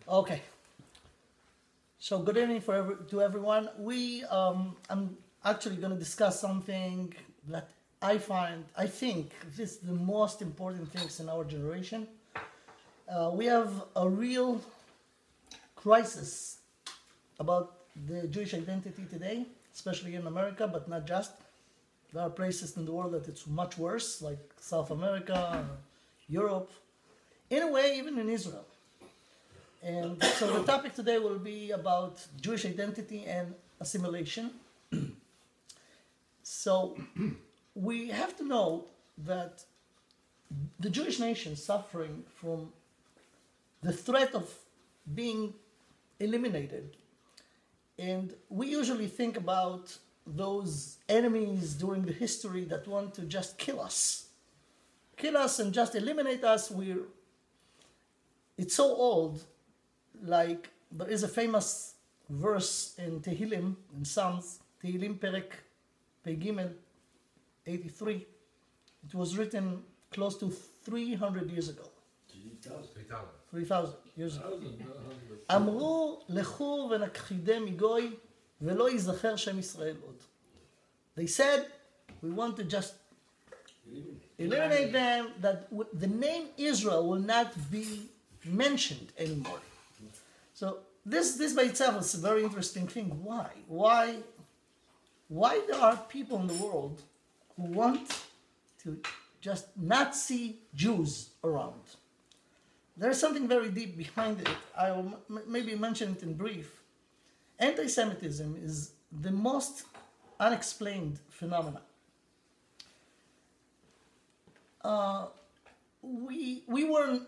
Okay. So good evening to everyone. I'm actually going to discuss something that I think this is the most important things in our generation. We have a real crisis about the Jewish identity today, especially in America, but not just. There are places in the world that it's much worse, like South America, Europe, in a way, even in Israel. And so the topic today will be about Jewish identity and assimilation. So we have to know that the Jewish nation is suffering from the threat of being eliminated. And we usually think about those enemies during the history that want to just kill us and just eliminate us. It's so old. Like there is a famous verse in Tehillim, in Psalms, Tehillim Perek Pegimel 83. It was written close to 300 years ago. 3,000 years ago. אמרו לכו ונכחידם מגוי ולא ייזכר שם ישראל עוד. They said, we want to just eliminate them, that the name Israel will not be mentioned anymore. So this by itself is a very interesting thing. Why there are people in the world who want to just not see Jews around? There's something very deep behind it. I will maybe mention it in brief. Anti-Semitism is the most unexplained phenomenon. We were in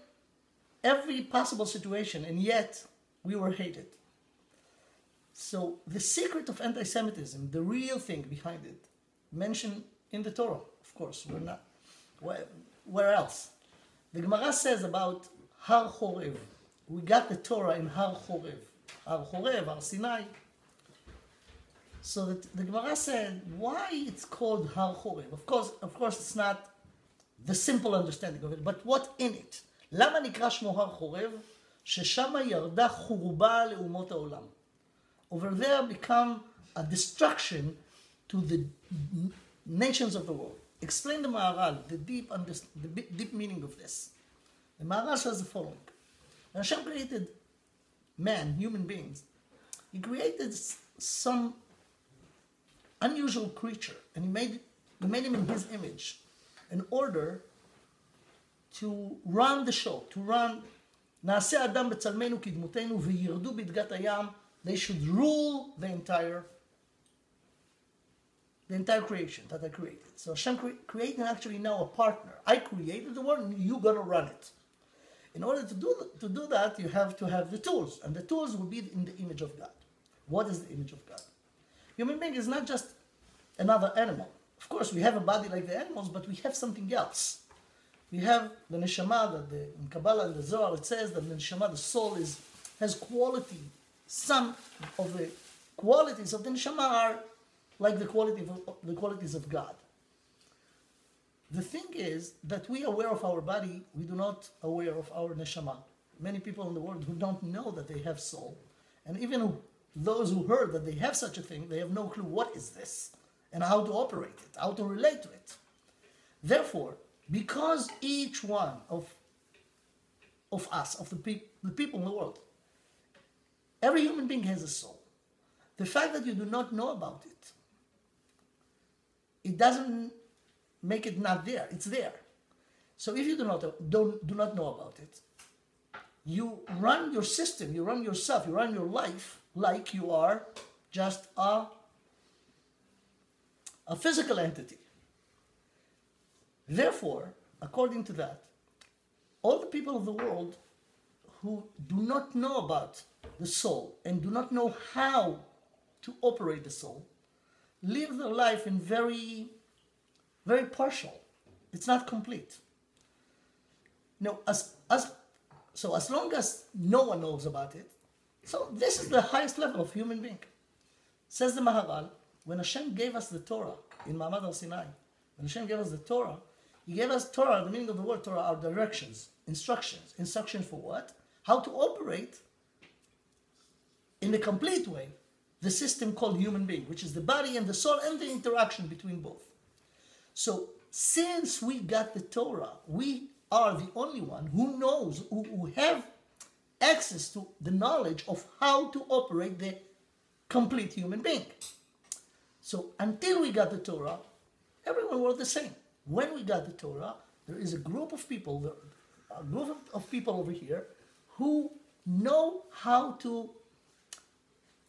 every possible situation, and yet we were hated. So the secret of anti-Semitism, the real thing behind it, mentioned in the Torah, of course. We're not. Where else? The Gemara says about Har Chorev. We got the Torah in Har Chorev. Har Chorev, Har Sinai. So that the Gemara said, why it's called Har Chorev? Of course, it's not the simple understanding of it, but what in it? למה נקרא שמו הר חורב? ששם ירדה חורבה לאומות העולם. Over there become a destruction to the nations of the world. Explain the Maharal, the deep meaning of this. The Maharal says the following. When Hashem created man, human beings, He created some unusual creature, and He made him in His image in order to run the show, to run, נעשה אדם בצלמנו כדמותנו וירדו בדגת הים. They should rule the entire creation that I created. So Hashem created actually now a partner. I created the world, and you're going to run it. In order to do that, you have to have the tools, and the tools will be in the image of God. What is the image of God? Human being is not just another animal. Of course, we have a body like the animals, but we have something else. We have the neshama, that in Kabbalah and the Zohar it says that the neshama, the soul, has quality. Some of the qualities of the neshama are like the qualities of God. The thing is that we are aware of our body, we do not aware of our neshama. Many people in the world who don't know that they have soul, and even those who heard that they have such a thing, they have no clue what is this and how to operate it, how to relate to it. Therefore, because each one of us, of the people in the world, every human being has a soul. The fact that you do not know about it, it doesn't make it not there. It's there. So if you do not know about it, you run your system, you run yourself, you run your life like you are just a physical entity. Therefore, according to that, all the people of the world who do not know about the soul and do not know how to operate the soul live their life in very, very partial. It's not complete. Now, as long as no one knows about it, so this is the highest level of human being. Says the Maharal, when Hashem gave us the Torah in Ma'amad Har Sinai, when Hashem gave us the Torah, He gave us Torah. The meaning of the word Torah are directions, instructions. Instructions for what? How to operate in a complete way, the system called human being, which is the body and the soul and the interaction between both. So since we got the Torah, we are the only one who knows, who have access to the knowledge of how to operate the complete human being. So until we got the Torah, everyone was the same. When we got the Torah, there is a group of people over here who know how to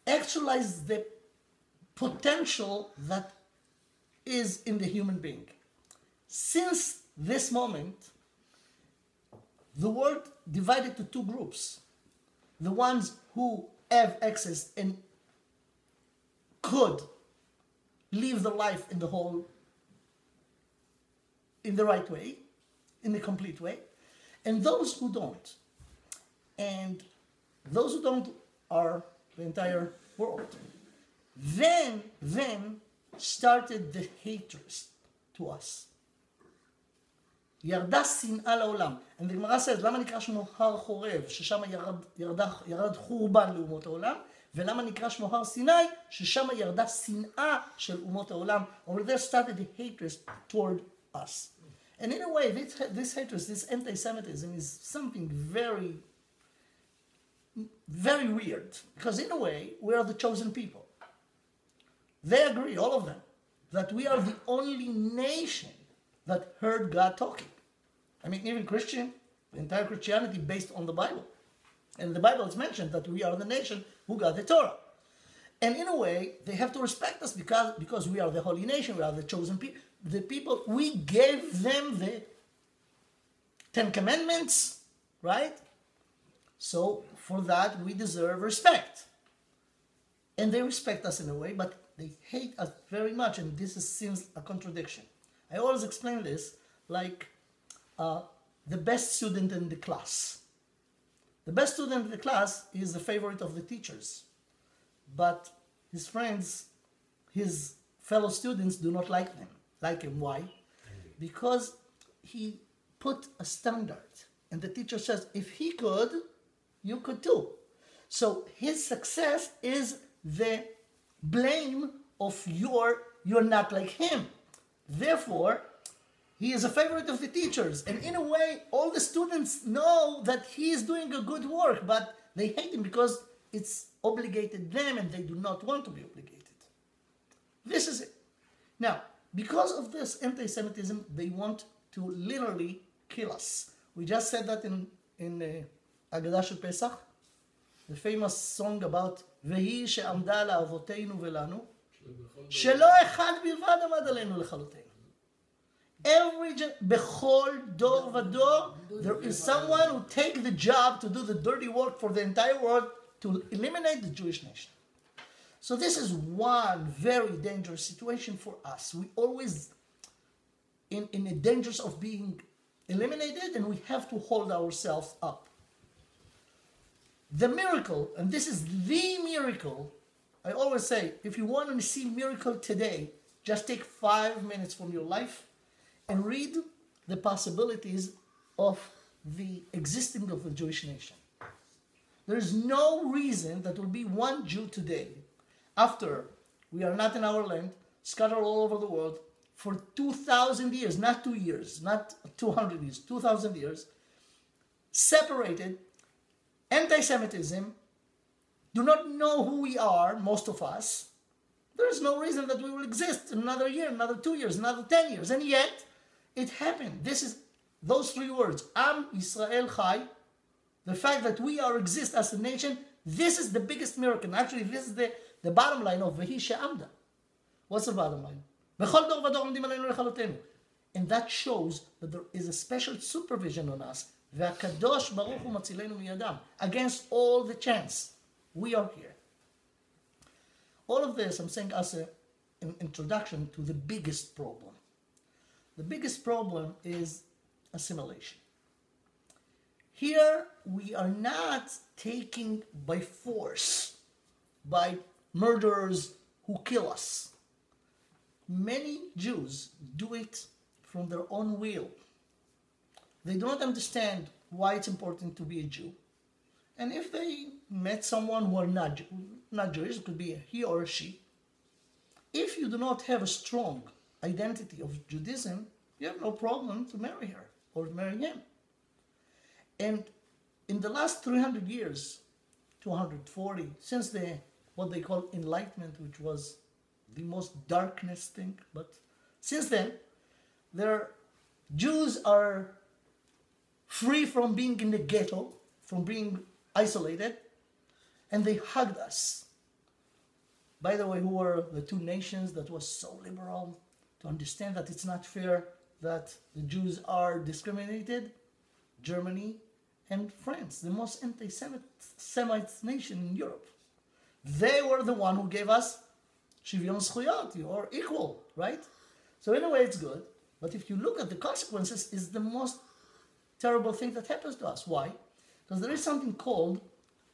actualize the potential that is in the human being. Since this moment, the world divided to two groups. The ones who have access and could live the life in the right way, in the complete way, and those who don't. And those who don't are the entire world. Then started the hatred to us. ירדה שנאה לעולם. And the Gemara says, למה נקרא שמו הר חורב, ששם ירד חורבן לאומות העולם, ולמה נקרא שמו הר סיני, ששם ירדה שנאה של אומות העולם. Over there started the hatred toward us. And in a way, this hatred, this anti-Semitism is something very, very weird. Because in a way, we are the chosen people. They agree, all of them, that we are the only nation that heard God talking. I mean, even Christian, the entire Christianity based on the Bible. And in the Bible it's mentioned that we are the nation who got the Torah. And in a way, they have to respect us because we are the holy nation, we are the chosen people. The people, we gave them the 10 Commandments, right? So for that, we deserve respect. And they respect us in a way, but they hate us very much, and seems a contradiction. I always explain this like the best student in the class. The best student in the class is the favorite of the teachers, but his friends, his fellow students do not like him. Why? Because he put a standard, and the teacher says, if he could, you could too. So his success is the blame of you're not like him. Therefore, he is a favorite of the teachers. And in a way, all the students know that he is doing a good work, but they hate him because it's obligated them and they do not want to be obligated. This is it. Now, because of this anti-Semitism, they want to literally kill us. We just said that in Agadah Shel Pesach, the famous song about "Vehi she'amda la'avoteinu velanu, shelo echad bilvad amad aleinu lechalotenu." Bechol dor vador, there is someone who takes the job to do the dirty work for the entire world to eliminate the Jewish nation. So this is one very dangerous situation for us. We always in a danger of being eliminated, and we have to hold ourselves up. The miracle, and this is the miracle, I always say, if you want to see miracle today, just take 5 minutes from your life and read the possibilities of the existing of the Jewish nation. There is no reason that will be one Jew today, after we are not in our land, scattered all over the world, for 2,000 years, not 2 years, not 200 years, 2,000 years, separated, anti-Semitism, do not know who we are, most of us. There is no reason that we will exist in another year, another 2 years, another 10 years. And yet, it happened. This is those 3 words, Am Yisrael Chai, the fact that we exist as a nation, this is the biggest miracle. Actually, this is the bottom line of Vehi she'amda. What's the bottom line? Bechol dor vador amdim aleinu lechalotenu. And that shows that there is a special supervision on us. Ve'akadosh baruch hu matzilenu miyadam. Against all the chance, we are here. All of this I'm saying as an introduction to the biggest problem. The biggest problem is assimilation. Here we are not taking by force, by murderers who kill us. Many Jews do it from their own will. They do not understand why it's important to be a Jew. And if they met someone who are not Jewish, it could be he or she, if you do not have a strong identity of Judaism, you have no problem to marry her or marry him. And in the last 300 years, 240, since the what they call Enlightenment, which was the most darkness thing, but since then, Jews are free from being in the ghetto, from being isolated, and they hugged us. By the way, who were the two nations that was so liberal to understand that it's not fair that the Jews are discriminated? Germany and France, the most anti-Semite nation in Europe. They were the one who gave us Shivyon Zchuyot, or equal, right? So in a way it's good, but if you look at the consequences, it's the most terrible thing that happens to us. Why? Because there is something called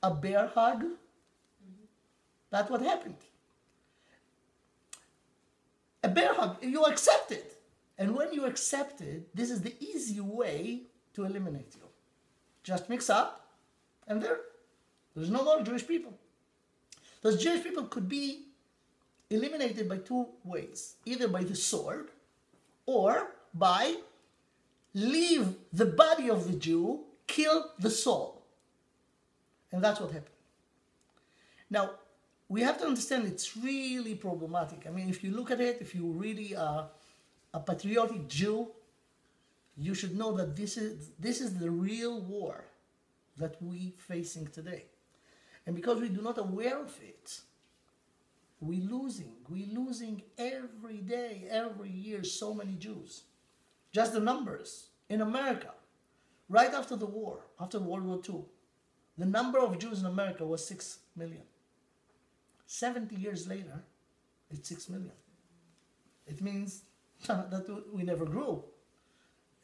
a bear hug. That's what happened. A bear hug, you accept it. And when you accept it, this is the easy way to eliminate you. Just mix up, and there's no more Jewish people. Those Jewish people could be eliminated by two ways. Either by the sword, or by leave the body of the Jew, kill the soul. And that's what happened. Now, we have to understand it's really problematic. I mean, if you look at it, if you really are a patriotic Jew, you should know that this is the real war that we facing today. And because we do not aware of it, we're losing every day, every year, so many Jews. Just the numbers. In America, right after the war, after World War II, the number of Jews in America was 6 million. 70 years later, it's 6 million. It means that we never grew.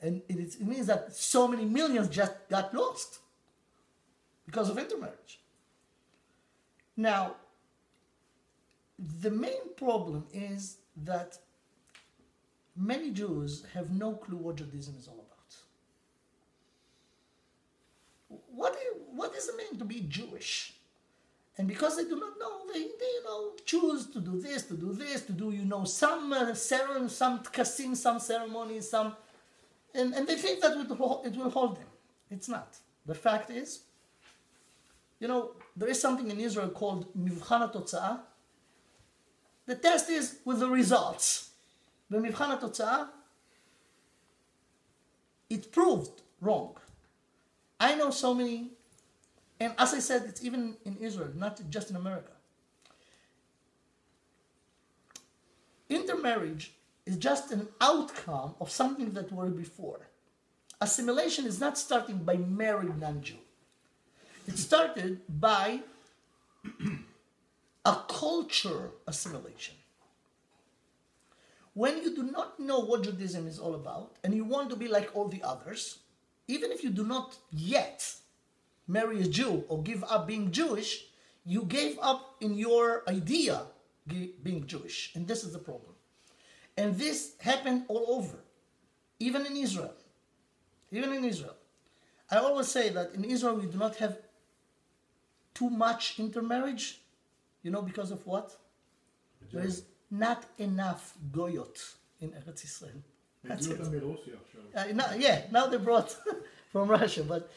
And it means that so many millions just got lost because of intermarriage. Now, the main problem is that many Jews have no clue what Judaism is all about. What does it mean to be Jewish? And because they do not know, they choose to do this, to do some some tkasim, some ceremonies, and they think that it will hold them. It's not. The fact is, there is something in Israel called Mivchan HaTotza'ah. The test is with the results. The Mivchan HaTotza'ah, it proved wrong. I know so many, and as I said, it's even in Israel, not just in America. Intermarriage is just an outcome of something that were before. Assimilation is not starting by marrying non-Jew. It started by a culture assimilation. When you do not know what Judaism is all about, and you want to be like all the others, even if you do not yet marry a Jew or give up being Jewish, you gave up in your idea being Jewish. And this is the problem. And this happened all over, even in Israel. Even in Israel. I always say that in Israel we do not have too much intermarriage. Because of what? There is not enough goyot in Eretz Israel. That's it. Now they brought from Russia. But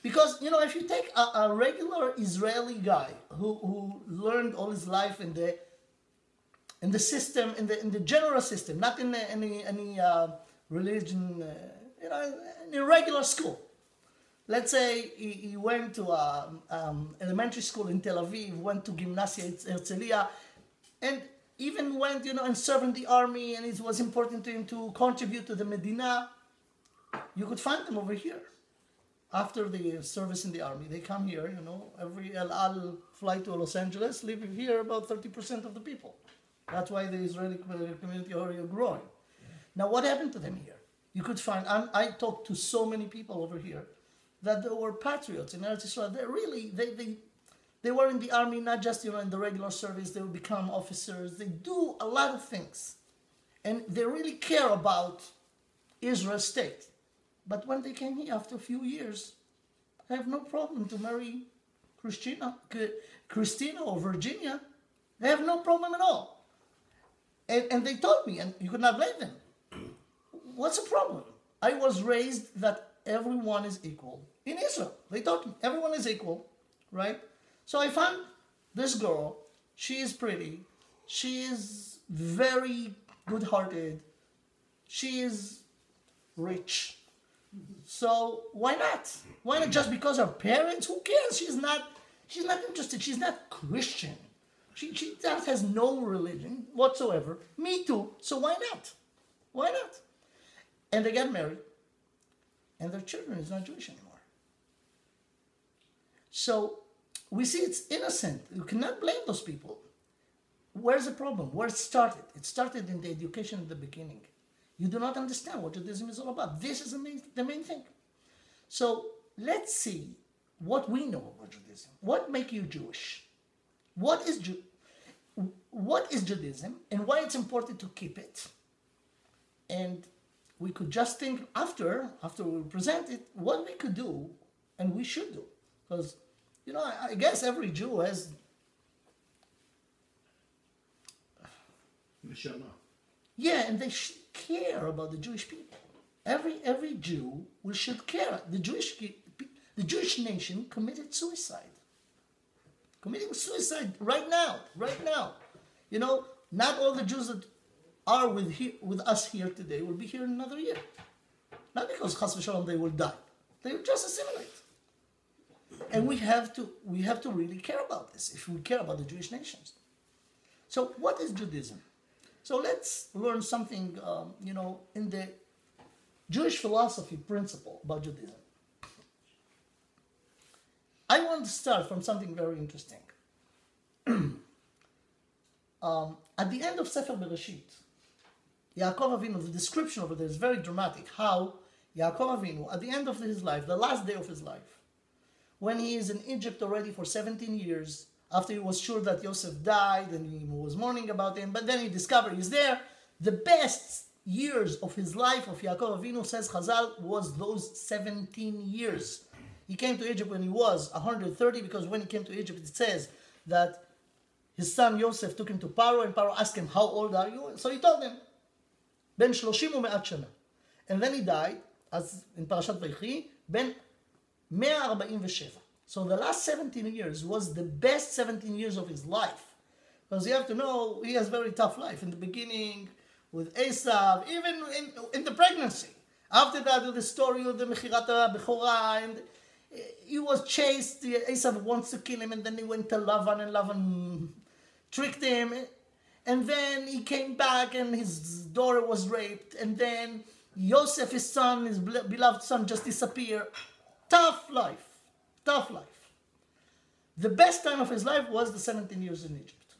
because, if you take a regular Israeli guy who learned all his life in the system, in the general system, not in any religion, in a regular school. Let's say he went to elementary school in Tel Aviv, went to Gymnasia Herzliya, and even went, and served in the army, and it was important to him to contribute to the Medina. You could find them over here. After the service in the army, they come here, every El Al flight to Los Angeles, live here about 30% of the people. That's why the Israeli community are growing. Now, what happened to them here? You could find, I talked to so many people over here that they were patriots in Eretz Israel. They were in the army, not just in the regular service. They would become officers. They do a lot of things, and they really care about Israel's state. But when they came here after a few years, I have no problem to marry Christina or Virginia. They have no problem at all. And they told me, and you could not blame them. What's the problem? I was raised that everyone is equal. In Israel, they taught me everyone is equal, right? So I found this girl. She is pretty. She is very good-hearted. She is rich. So why not? Why not just because her parents? Who cares? She's not interested. She's not Christian. She just has no religion whatsoever. Me too. So why not? Why not? And they get married. And their children is not Jewish anymore. So we see it's innocent. You cannot blame those people. Where's the problem? Where it started? It started in the education at the beginning. You do not understand what Judaism is all about. This is the main thing. So let's see what we know about Judaism. What makes you Jewish? What is Judaism and why it's important to keep it? And we could just think after we present it, what we could do and we should do. Because, I guess every Jew has... Neshama. Yeah, and they should care about the Jewish people. Every Jew should care. The Jewish nation committed suicide. Committing suicide right now. Not all the Jews that are with us here today will be here in another year. Not because Chas v'Shalom they will die. They will just assimilate. And we have to really care about this if we care about the Jewish nations. So what is Judaism? So let's learn something, in the Jewish philosophy principle about Judaism. I want to start from something very interesting. At the end of Sefer Bereshit, Yaakov Avinu, the description of it is very dramatic, how Yaakov Avinu, at the end of his life, the last day of his life, when he is in Egypt already for 17 years, after he was sure that Yosef died and he was mourning about him, but then he discovered he's there, the best years of his life of Yaakov Avinu, says Chazal, was those 17 years. He came to Egypt when he was 130, because when he came to Egypt, it says that his son Yosef took him to Paro, and Paro asked him, how old are you? So he told him, Ben 30 u'me'at shana. And then he died, as in Parashat Vaychi, Ben 147. So the last 17 years was the best 17 years of his life. Because you have to know, he has a very tough life. In the beginning, with Esav, even in the pregnancy. After that, with the story of the Mechirat Bechorah, and he was chased. Esav wants to kill him, and then he went to Lavan, and Lavan tricked him. And then he came back, and his daughter was raped. And then Yosef, his son, his beloved son, just disappeared. Tough life. The best time of his life was the 17 years in Egypt.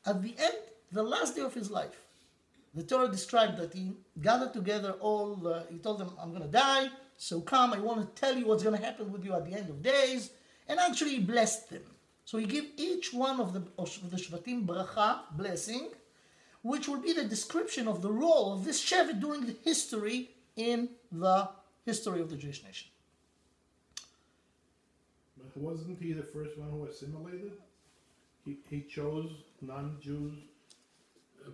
At the end, the last day of his life, the Torah described that he gathered together he told them, I'm going to die, so come, I want to tell you what's going to happen with you at the end of days. And actually he blessed them. So he gave each one of the Shvatim bracha, blessing, which will be the description of the role of this Shevet during the history in the history of the Jewish nation. But wasn't he the first one who assimilated? He chose non-Jews.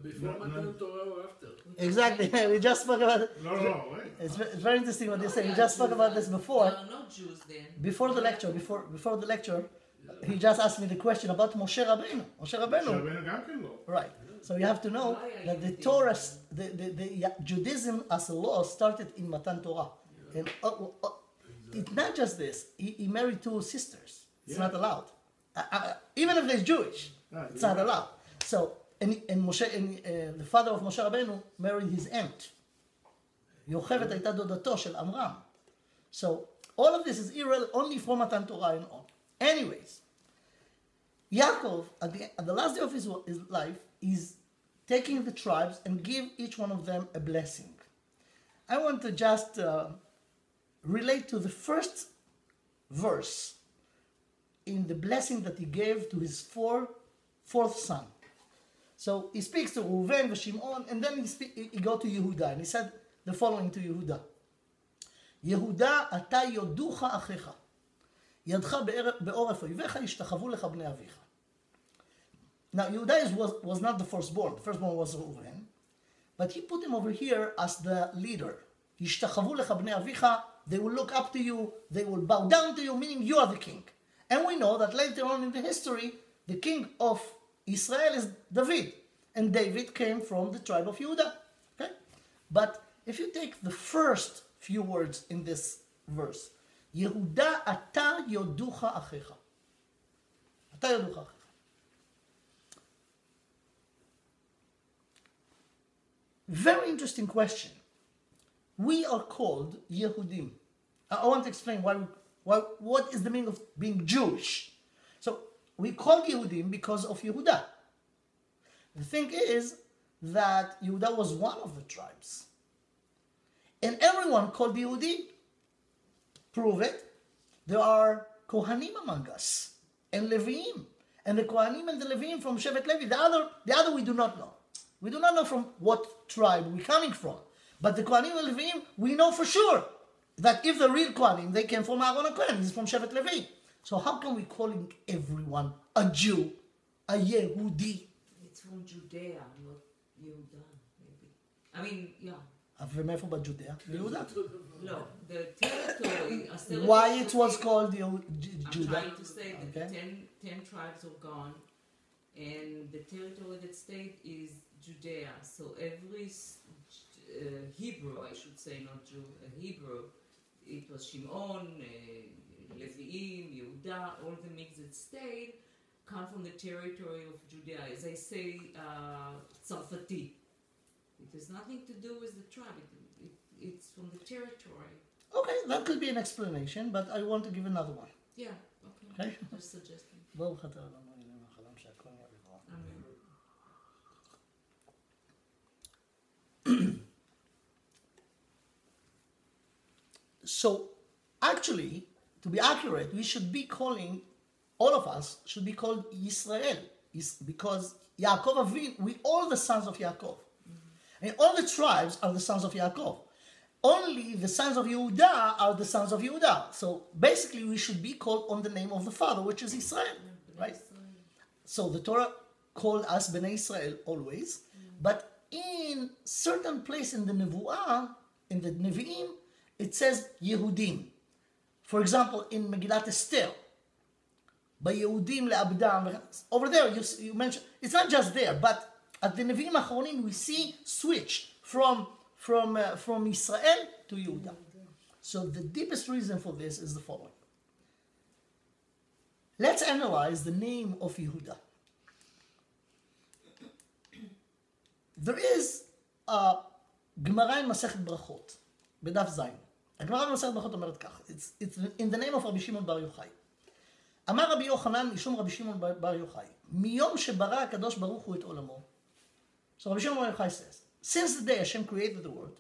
Before Matan Torah or after? Exactly. We just spoke about it. No, wait. It's very interesting what you say. We just spoke about this before. There are no Jews then. Before the lecture, he just asked me the question about Moshe Rabbeinu. Right. So you have to know that the Torah, the Judaism as a law started in Matan Torah. And it's not just this. He married two sisters. It's not allowed. Even if they're Jewish, it's not allowed. So, and Moshe, the father of Moshe Rabbeinu married his aunt. Yochevet הייתה דודתו של Amram. So, all of this is irrelevant, only from Matan Torah and on. Anyways, Yaakov, at the last day of his life, is taking the tribes and give each one of them a blessing. I want to just relate to the first verse in the blessing that he gave to his fourth son. So he speaks to Reuven and Shimon, and then he go to Yehuda, and he said the following to Yehuda. Yehuda, ata yoducha achecha. ידך בעורף אויביך ישתחוו לך בני אביך. Now, Yehuda was not the firstborn. The firstborn was Reuven. But he put him over here as the leader. ישתחוו לך בני אביך, they will look up to you, they will bow down to you, meaning you are the king. And we know that later on in the history, the king of Israel is David. And David came from the tribe of Yehuda. Okay? But if you take the first few words in this verse, יהודה אתה יודוך אחיך. אתה יודוך אחיך. Very interesting question. We are called Yehudim. I want to explain what is the meaning of being Jewish. So we call Yehudim because of Yehuda. The thing is that Yehuda was one of the tribes. And everyone called Yehudi. Prove it. There are Kohanim among us and Leviim. And the Kohanim and the Leviim from Shevet Levi. The other we do not know. We do not know from what tribe we're coming from. But the Kohanim and Leviim, we know for sure that if the real Kohanim, they came from Aaron HaKohen, he's from Shevet Levi. So how can we calling everyone a Jew, a Yehudi? It's from Judea, not Yehuda, maybe. I mean, yeah. ומאיפה בג'ודאה? יהודה. No, the territory... Why it was called Judah? I'm trying to say that Okay. 10 tribes are gone, and the territory that stayed is Judea. So every Hebrew, I should say, not Jew, Hebrew, it was Shimon, Leviim, Yehuda, all the mix that stayed come from the territory of Judea. As I say, Tzarfati. It has nothing to do with the tribe. It's from the territory. Okay, that could be an explanation, but I want to give another one. Yeah, okay. Okay. Just suggesting. ברוך אתה אדוני אלוהינו החלם שהכל נהיה בדברו. Amen. So, actually, to be accurate, we should be calling, all of us should be called Israel, because Yaakov Avinu, we all the sons of Yaakov. And all the tribes are the sons of Yaakov. Only the sons of Yehuda are the sons of Yehuda. So basically we should be called on the name of the father, which is Israel. Right? So the Torah called us Bnei Israel always. But in certain place in the Nevuah, in the Nevi'im, it says Yehudim. For example, in Megillat Esther, by Yehudim le'abdam. Over there, you mentioned, it's not just there, but at the Nevi'im Achronim, we see switch from Israel to Yehuda. So the deepest reason for this is the following. Let's analyze the name of Yehuda. There is a Gemara in Masechet Brachot, בדף זין. הגמרא במסכת ברכות אומרת כך, it's in the name of רבי שמעון בר יוחאי. אמר רבי יוחנן משום רבי שמעון בר יוחאי, מיום שברא הקדוש ברוך הוא את עולמו. So רבי שמעון בר יוחאי says, since the day Hashem created the world,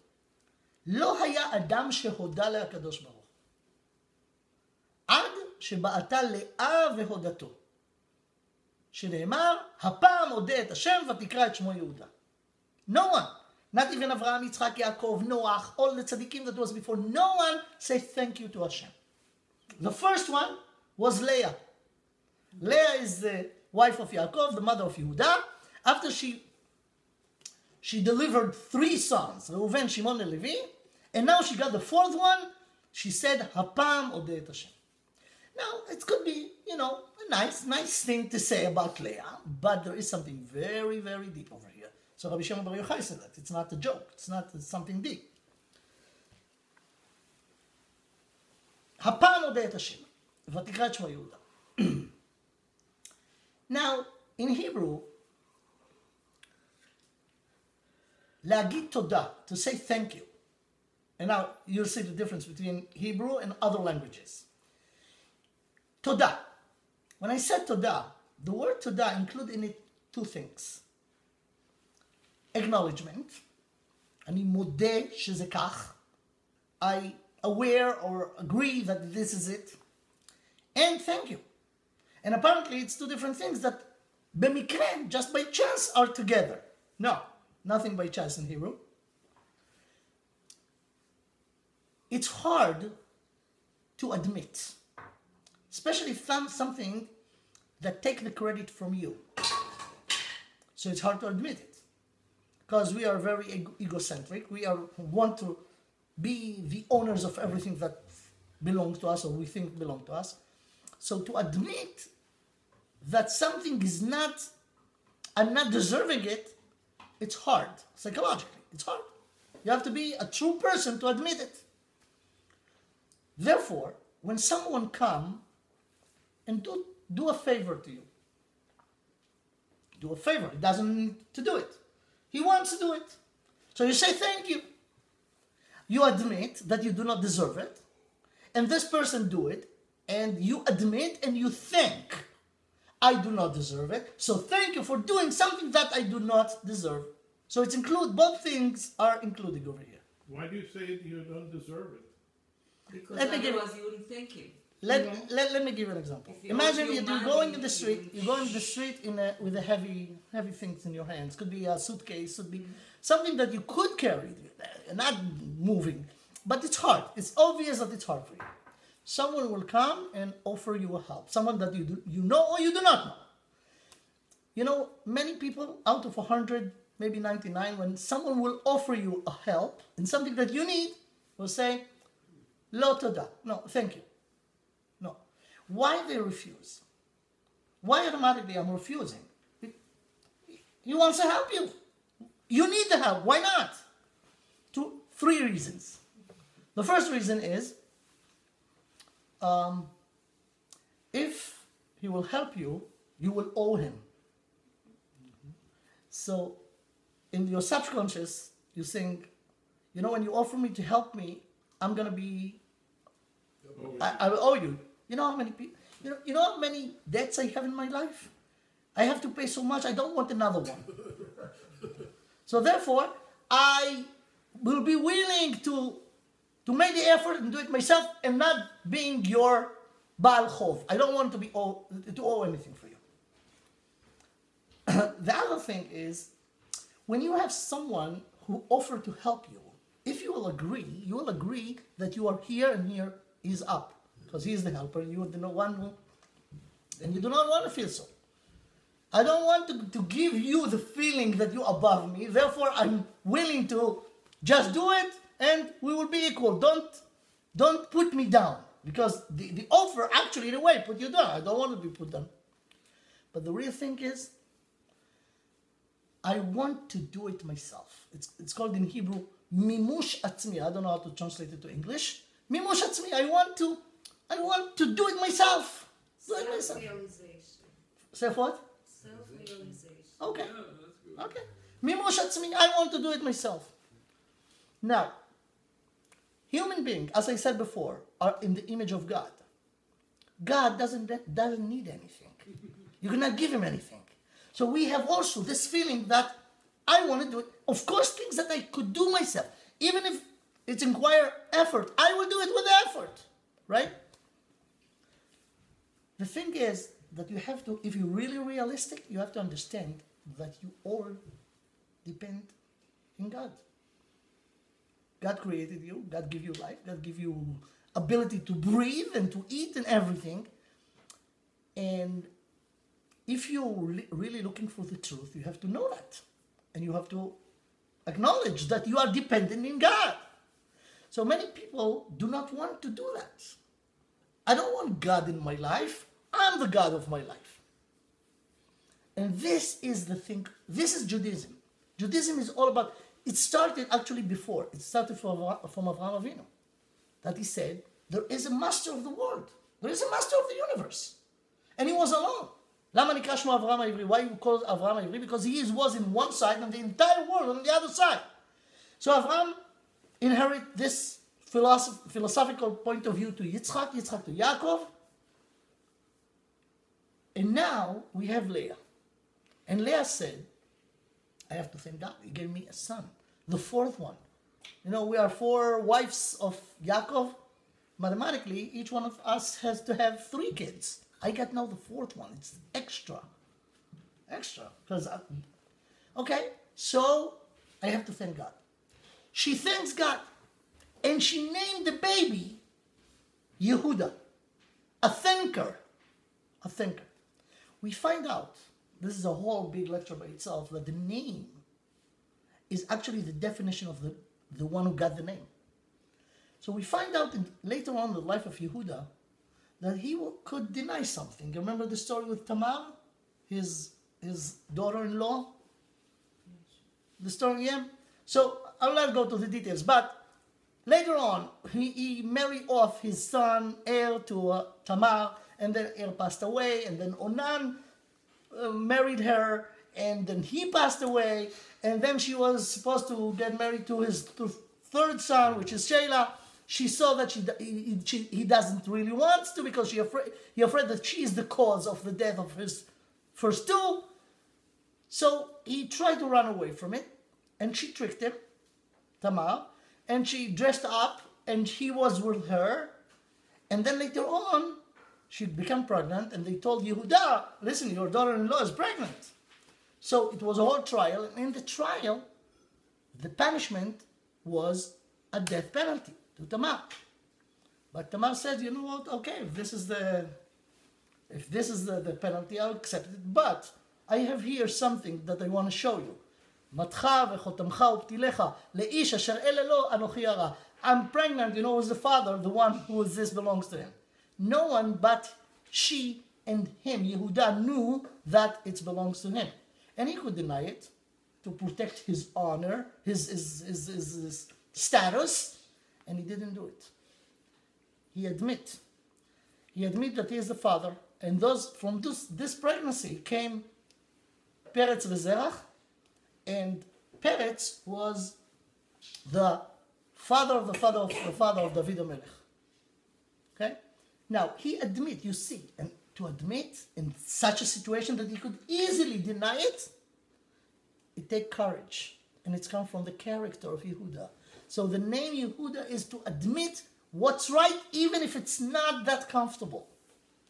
לא היה אדם שהודה להקדוש ברוך. עד שבעתה לאה והודתו. שנאמר, הפעם הודה את השם ותקרא את שמו יהודה. No one, not even Avraham, Yitzchak, Yaakov, Noach, all the tzaddikim that was before, no one say thank you to Hashem. The first one was Leah. Leah is the wife of Yaakov, the mother of Yehuda. After she delivered 3 sons, Reuven, Shimon, and Levi, and now she got the 4th one, she said, Hapam Odeh et Hashem. Now, it could be, a nice thing to say about Leah, but there is something very, very deep over here. So Rabbi Shimon Bar Yochai said that. It's not a joke. It's something deep. Hapam Odeh et Hashem. Vatikra et Shmo Yehuda. Now, in Hebrew, להגיד תודה, to say thank you. And now you'll see the difference between Hebrew and other languages. תודה. When I said תודה, the word תודה includes in it 2 things. Acknowledgement. אני מודה שזה כך. I aware or agree that this is it. And thank you. And apparently it's 2 different things that במקרה, just by chance, are together. No, nothing by chance in Hebrew. It's hard to admit especially if something that take the credit from you. So it's hard to admit it, because we are very egocentric. We want to be the owners of everything that belongs to us or we think belong to us. So to admit that something is not, I'm not deserving it, it's hard. Psychologically, it's hard. You have to be a true person to admit it. Therefore, when someone come and do a favor to you, do a favor. He doesn't need to do it. He wants to do it. So you say thank you. You admit that you do not deserve it, and this person do it, and you admit and you thank. I do not deserve it, so thank you for doing something that I do not deserve. So it's both things are included over here. Why do you say you don't deserve it? Because Let me give- otherwise you wouldn't thank him. Let me give you an example. If you Imagine owe you you're money, going in the you street. You're going in the street with a heavy things in your hands. Could be a suitcase. Could be something that you could carry, not moving. But it's hard. It's obvious that it's hard for you. Someone will come and offer you a help. Someone that you know or you do not know. You know, many people out of 100, maybe 99, when someone will offer you a help in something that you need, will say, "Lo toda." No, thank you. No. Why they refuse? Why automatically I'm refusing? He wants to help you. You need the help. Why not? 3 reasons. The first reason is, if he will help you, you will owe him. So in your subconscious, you think, you know, when you offer me to help me, I'm going to be, I will owe you. You know how many people, you know how many debts I have in my life? I have to pay so much, I don't want another one. So therefore, I will be willing to make the effort and do it myself and not being your Baal Chov. I don't want to owe anything for you. The other thing is, when you have someone who offers to help you, if you will agree that you are here and here is up. Because he is the helper, you are the one who, and you do not want to feel so. I don't want to give you the feeling that you're above me, therefore I'm willing to just do it and we will be equal. Don't put me down. Because the offer actually in a way put you down. I don't want to be put down. But the real thing is, I want to do it myself. It's called in Hebrew, mimush atzmi. I don't know how to translate it to English. Mimush atzmi. I want to do it myself. Self-realization. Say what? Self-realization. Okay. Yeah, that's good. Okay. Mimush atzmi. I want to do it myself. Now, human beings, as I said before, are in the image of God. God doesn't need anything. You cannot give him anything. So we have also this feeling that I want to do it. Of course, things that I could do myself. Even if it requires effort, I will do it with effort. Right? The thing is that you have to, if you're really realistic, you have to understand that you all depend in God. God created you. God gave you life. God gave you ability to breathe and to eat and everything. And if you're really looking for the truth, you have to know that. And you have to acknowledge that you are dependent in God. So many people do not want to do that. I don't want God in my life. I'm the God of my life. And this is the thing. This is Judaism. Judaism is all about, it started actually before. It started from Avraham Avinu. That he said, there is a master of the world. There is a master of the universe. And he was alone. Lama nikra shmo Avraham Avinu? Why you call Avraham Avinu? Because he was in one side and the entire world on the other side. So Avraham inherited this philosophical point of view to Yitzchak, Yitzchak to Yaakov. And now we have Leah. And Leah said, I have to thank God. He gave me a son, the fourth one. You know, we are 4 wives of Yaakov. Mathematically, each one of us has to have 3 kids. I got now the 4th one. It's extra. Because, okay, so I have to thank God. She thanks God. And she named the baby Yehuda. a thinker. We find out, this is a whole big lecture by itself, that the name is actually the definition of the one who got the name. So we find out later on in the life of Yehuda that he could deny something. You remember the story with Tamar, his daughter-in-law? The story, yeah? So I'll not go to the details, but later on, he married off his son, Er, to Tamar, and then Er passed away, and then Onan married her, and then he passed away, and then she was supposed to get married to his third son, which is Sheila. She saw that he doesn't really want to because he afraid that she is the cause of the death of his first two. So he tried to run away from it, and she tricked him, Tamar, and she dressed up, and he was with her, and then later on, she became pregnant, and they told Yehuda, listen, your daughter-in-law is pregnant. So it was a whole trial, and in the trial, the punishment was a death penalty to Tamar. But Tamar said, you know what, okay, if this is the penalty, I'll accept it, but I have here something that I want to show you. I'm pregnant, you know who's the father, the one who this belongs to him. No one but she and him, Yehuda, knew that it belongs to him. And he could deny it to protect his honor, his status, and he didn't do it. He admit that he is the father, and from this pregnancy came Peretz v'Zerach, and Peretz was the father of the father of the father of David HaMelech. Okay? Now, he admit, you see, and to admit in such a situation that he could easily deny it, it takes courage. And it's come from the character of Yehuda. So the name Yehuda is to admit what's right, even if it's not that comfortable.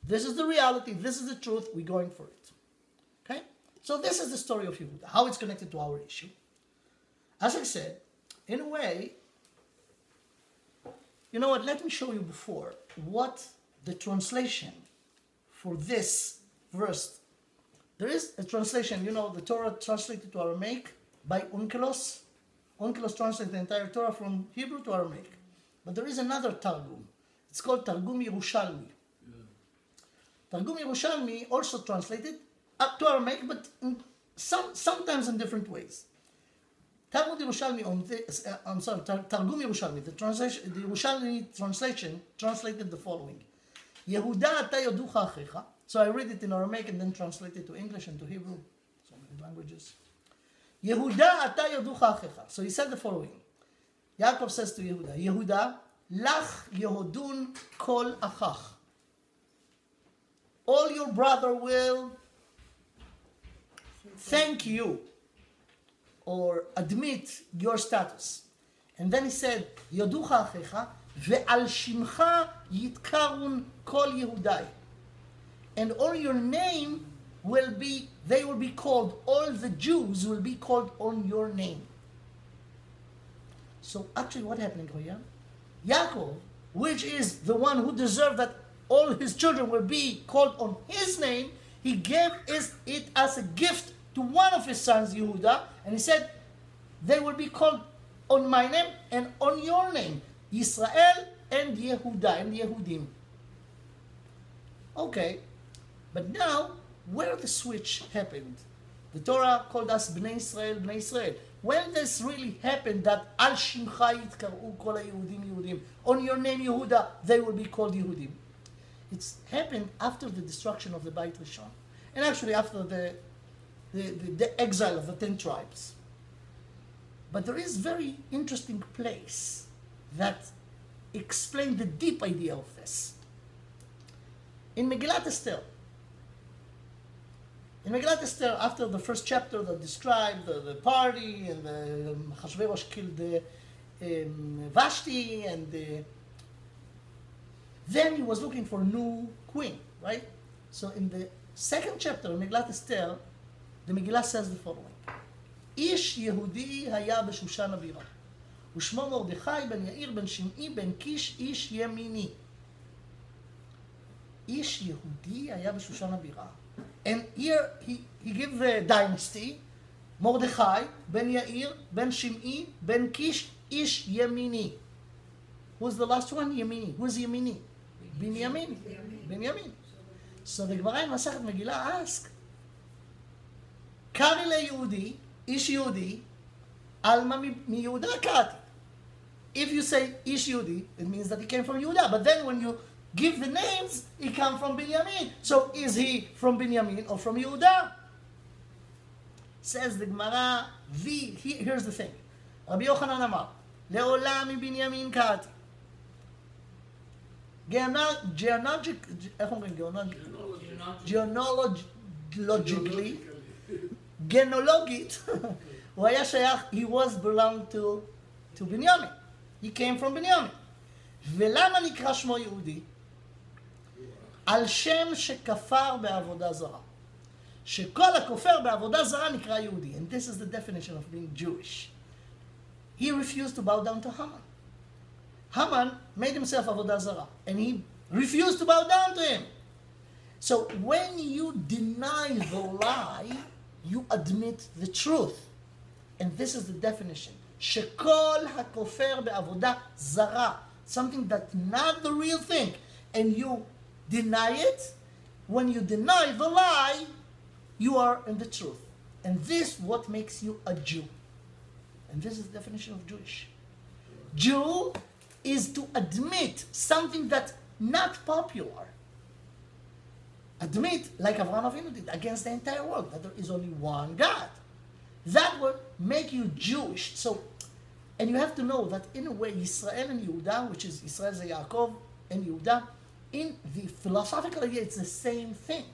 This is the reality, this is the truth, we're going for it. Okay? So this is the story of Yehuda, how it's connected to our issue. As I said, in a way, you know what, let me show you before what the translation for this verse. There is a translation, you know, the Torah translated to Aramaic by Onkelos. Onkelos translated the entire Torah from Hebrew to Aramaic. But there is another Targum. It's called Targum Yerushalmi. Yeah. Targum Yerushalmi also translated to Aramaic, but sometimes in different ways. Targum Yerushalmi Targum Yerushalmi, the Yerushalmi translation translated the following. Yehuda ata yoducha achecha. So I read it in Aramaic and then translate it to English and to Hebrew, so many languages. Yehuda ata yoducha achecha. So he said the following. Yaakov says to Yehuda, Yehuda, lach yehodun kol achach. All your brother will thank you or admit your status. And then he said, yoducha achecha, ve'al shimcha yitkarun kol Yehudai. And all your name they will be called, all the Jews will be called on your name. So actually what happened here? Yaakov, which is the one who deserved that all his children will be called on his name, he gave it as a gift to one of his sons, Yehuda, and he said, they will be called on my name and on your name, Israel and Yehuda and Yehudim. Okay, but now, where the switch happened? The Torah called us Bnei Israel, Bnei Israel. When this really happened, that Al Shimcha Yitkaru Kol HaYehudim Yehudim, on your name Yehuda, they will be called Yehudim. It's happened after the destruction of the Beit Rishon, and actually after the exile of the 10 tribes. But there is very interesting place that explains the deep idea of this. In Megillat Esther, after the first chapter that described the party and the Hashverosh killed Vashti, and then he was looking for a new queen, right? So in the second chapter of Megillat Esther, the Megillah says the following: איש יהודי היה בשושן הבירה, ושמו מרדכי בן יאיר בן שמעי בן קיש איש ימיני. איש יהודי היה בשושן הבירה. And here he give the dynasty, מרדכי, בן יאיר, בן שמעי, בן קיש, איש ימיני. Who's the last one? ימיני. Who's ימיני? בנימין. בנימין. So the Gemara in מסכת מגילה ask, קרא ליהודי, איש יהודי, עלמא מיהודה קראתי. If you say איש יהודי, it means that he came from Yehuda. But then when you give the names, he come from Binyamin. So is he from Binyamin or from Yehuda? Says the Gemara, here's the thing. Rabbi Yochanan אמר, לעולם מבנימין קראתי. איך אומרים genealogically, genealogית, הוא היה שייך, he was belonged to Binyamin. He came from Binyamin. ולמה נקרא שמו יהודי? על שם שכפר בעבודה זרה. שכל הכופר בעבודה זרה נקרא יהודי. And this is the definition of being Jewish. He refused to bow down to Haman. Haman made himself עבודה זרה. And he refused to bow down to him. So when you deny the lie, you admit the truth. And this is the definition. שכל הכופר בעבודה זרה. Something that's not the real thing. And you deny it. When you deny the lie, you are in the truth. And this is what makes you a Jew. And this is the definition of Jewish. Jew is to admit something that's not popular. Admit, like Avraham Avinu did, against the entire world, that there is only one God. That would make you Jewish. So, and you have to know that in a way, Israel and Yehuda, which is Israel is Yaakov and Yehuda, in the philosophical idea, it's the same thing.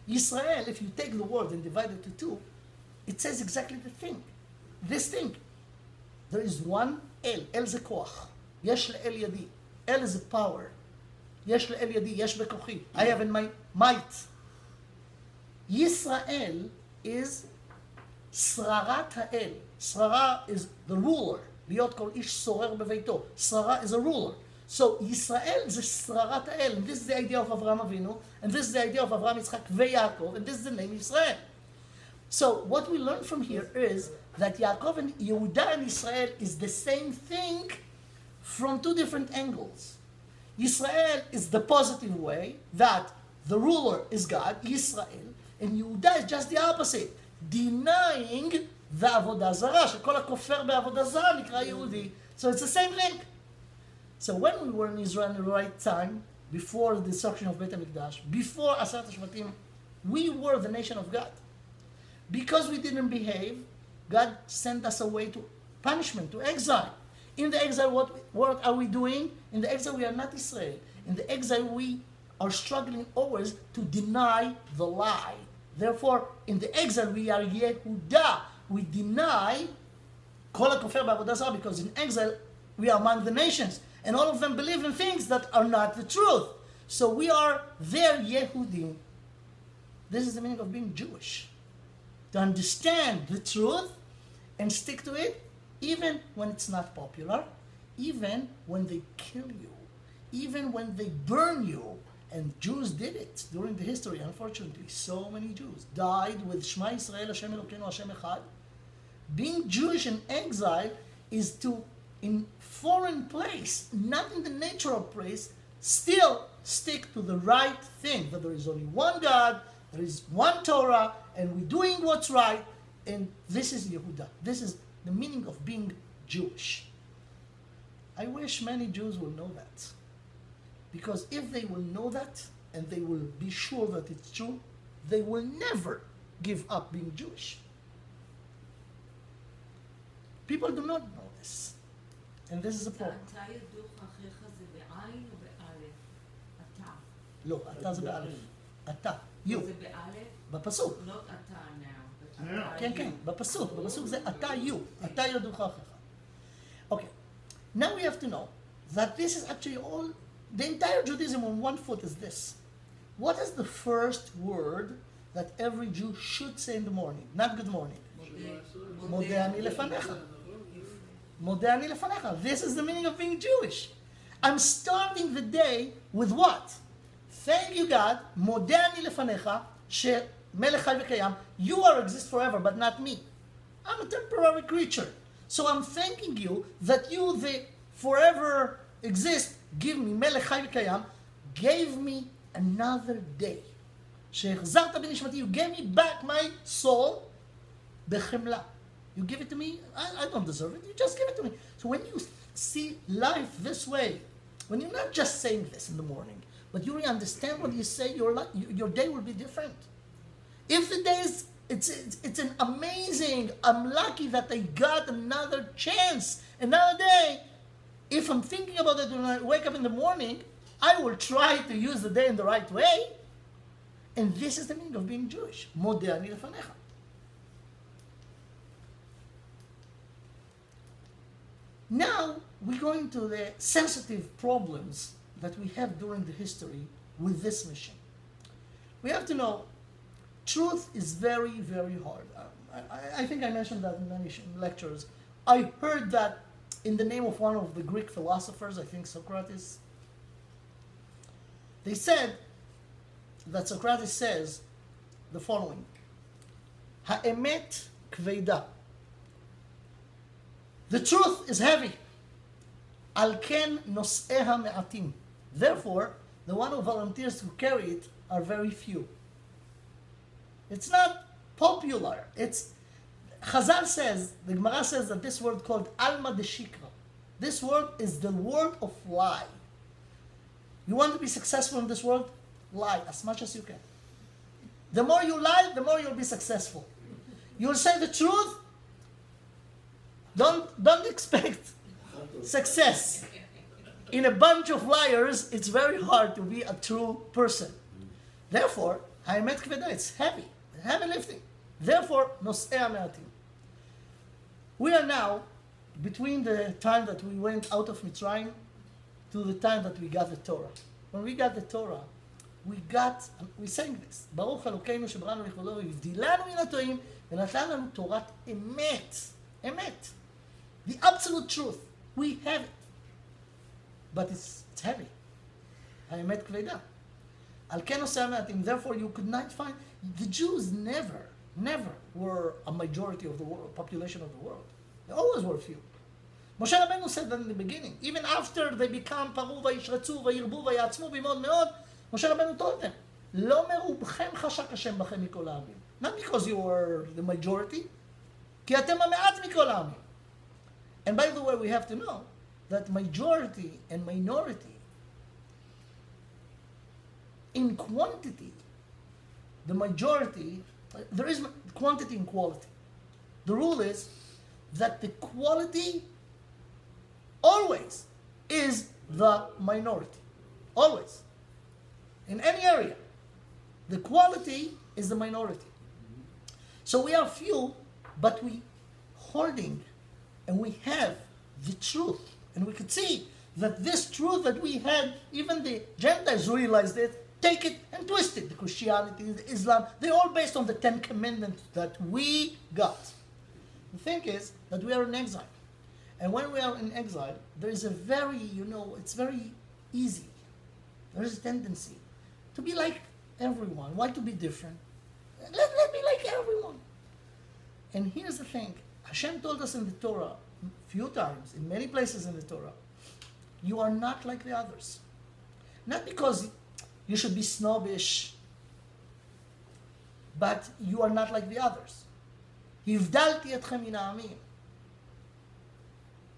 Israel, if you take the word and divide it to two, it says exactly the thing. This thing. There is one El. El זה כוח. יש לאל ידי. El is a power. יש לאל ידי. יש בכוחי. I have in my might. Yisrael is שררת האל. שררה is the ruler. להיות כל איש שורר בביתו. שררה is a ruler. So Yisrael is שררת האל. And this is the idea of Avraham Avinu. And this is the idea of Avraham, Yitzchak, Yaakov. And this is the name Yisrael. So what we learn from here is that Yaakov and Yehuda and Israel is the same thing from two different angles. Israel is the positive way, that the ruler is God, Israel, and Yehuda is just the opposite, denying the Avodah Zarah, שכל הכופר בעבודה זרה נקרא יהודי. So it's the same thing. So when we were in Israel in the right time, before the destruction of Beit HaMikdash, before Aseret HaShvatim, we were the nation of God. Because we didn't behave, God sent us away to punishment, to exile. In the exile, what are we doing? In the exile, we are not Israel. In the exile, we are struggling always to deny the lie. Therefore, in the exile, we are Yehuda. We deny Kol HaKofer B'Avodah Zarah, because in exile, we are among the nations. And all of them believe in things that are not the truth. So we are their Yehudim. This is the meaning of being Jewish. To understand the truth and stick to it, even when it's not popular, even when they kill you, even when they burn you. And Jews did it during the history, unfortunately. So many Jews died with Shema Yisrael, Hashem Elokeinu, Hashem Echad. Being Jewish in exile is to, in foreign place, not in the natural place, still stick to the right thing, that there is only one God, there is one Torah, and we're doing what's right, and this is Yehuda. This is the meaning of being Jewish. I wish many Jews will know that. Because if they will know that, and they will be sure that it's true, they will never give up being Jewish. People do not know this. And this is a problem. אתה ידוך אחיך זה בעין או באלף? אתה. לא, אתה זה באלף. אתה. You. זה באלף? בפסוק. Not אתה now. but Yeah. אתה, כן, כן, you. בפסוק. בפסוק זה אתה you. אתה ידוך אחיך. Okay. Now we have to know that this is actually all, the entire Judaism on one foot is this. What is the first word that every Jew should say in the morning? Not good morning. מודה אני לפניך. מודה אני לפניך. This is the meaning of being Jewish. I'm starting the day with what? thank you God, מודה אני לפניך, שמלך חי וקיים, you are exist forever, but not me. I'm a temporary creature. So I'm thanking you that you, the forever exist, give me, מלך חי וקיים, gave me another day. שהחזרת בנשמתי, you gave me back my soul, בחמלה. You give it to me, I don't deserve it, you just give it to me. So when you see life this way, when you're not just saying this in the morning, but you really understand what you say, your day will be different. If the day is, it's an amazing, I'm lucky that I got another chance, another day. If I'm thinking about it when I wake up in the morning, I will try to use the day in the right way. And this is the meaning of being Jewish. מודה אני לפניך. Now, we're going to the sensitive problems that we have during the history with this mission. We have to know, truth is very, very hard. I think I mentioned that in many lectures. I heard that in the name of one of the Greek philosophers, I think Socrates. They said that Socrates says the following: Ha'emet kveida. The truth is heavy. Al ken nos'eha me'atim. Therefore, the one who volunteers to carry it are very few. It's not popular. It's Chazal says, the Gemara says that this word called alma de shikra. This word is the word of lie. You want to be successful in this world? Lie as much as you can. The more you lie, the more you'll be successful. You'll say the truth. Don't expect success. In a bunch of liars, it's very hard to be a true person. Therefore, Ha'emet kvedah, it's heavy lifting. Therefore, nos'ea me'atim. We are now between the time that we went out of Mitzrayim to the time that we got the Torah. When we got the Torah, we sang this. ברוך אלוקינו שבראנו לכבודו והבדילנו מן הטועים ונתן לנו תורת אמת. אמת. The absolute truth. We have it. But it's heavy. האמת כבדה. על כן נוסע מעטים. Therefore you could not find, the Jews never were a majority of the world, population of the world. They always were few. Moshe Rabbeinu said that in the beginning, even after they become פרו וישרצו וירבו ויעצמו במאוד מאוד, Moshe Rabbeinu told them, לא מרובכם חשק השם בכם מכל העמים. Not because you were the majority, כי אתם המעט מכל העמים. And by the way, we have to know that majority and minority, in quantity, the majority, there is quantity and quality. The rule is that the quality always is the minority. Always. In any area, the quality is the minority. So we are few, but we holding and we have the truth. And we could see that this truth that we had, even the Gentiles realized it, take it and twist it. The Christianity, the Islam, they're all based on the 10 Commandments that we got. The thing is that we are in exile. And when we are in exile, there is a very, it's very easy. There is a tendency to be like everyone. Why to be different? Let me like everyone. And here's the thing. Hashem told us in the Torah, a few times, in many places in the Torah, you are not like the others. Not because you should be snobbish, but you are not like the others. Hivdalti etchem min ha'amim.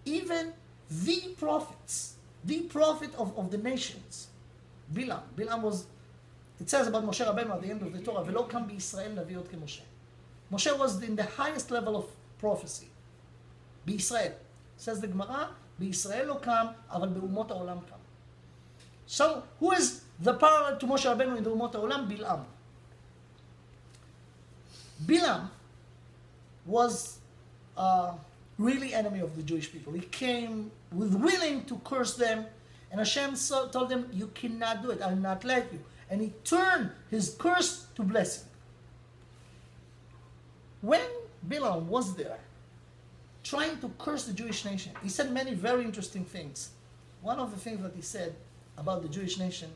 Even the prophets, the prophet of the nations, Bilam was, it says about Moshe Rabbeinu at the end of the Torah, ולא קם בישראל נביא עוד כמשה. Moshe was in the highest level of prophecy. בישראל. Says the Gemara, בישראל לא קם, אבל באומות העולם קם. So, who is the parallel to Moshe Rabbeinu in the אומות העולם? Bilam. Bilam was really enemy of the Jewish people. He came with willing to curse them, and Hashem told them, you cannot do it, I will not let you. And he turned his curse to blessing. When Bilam was there, trying to curse the Jewish nation, he said many very interesting things. One of the things that he said about the Jewish nation,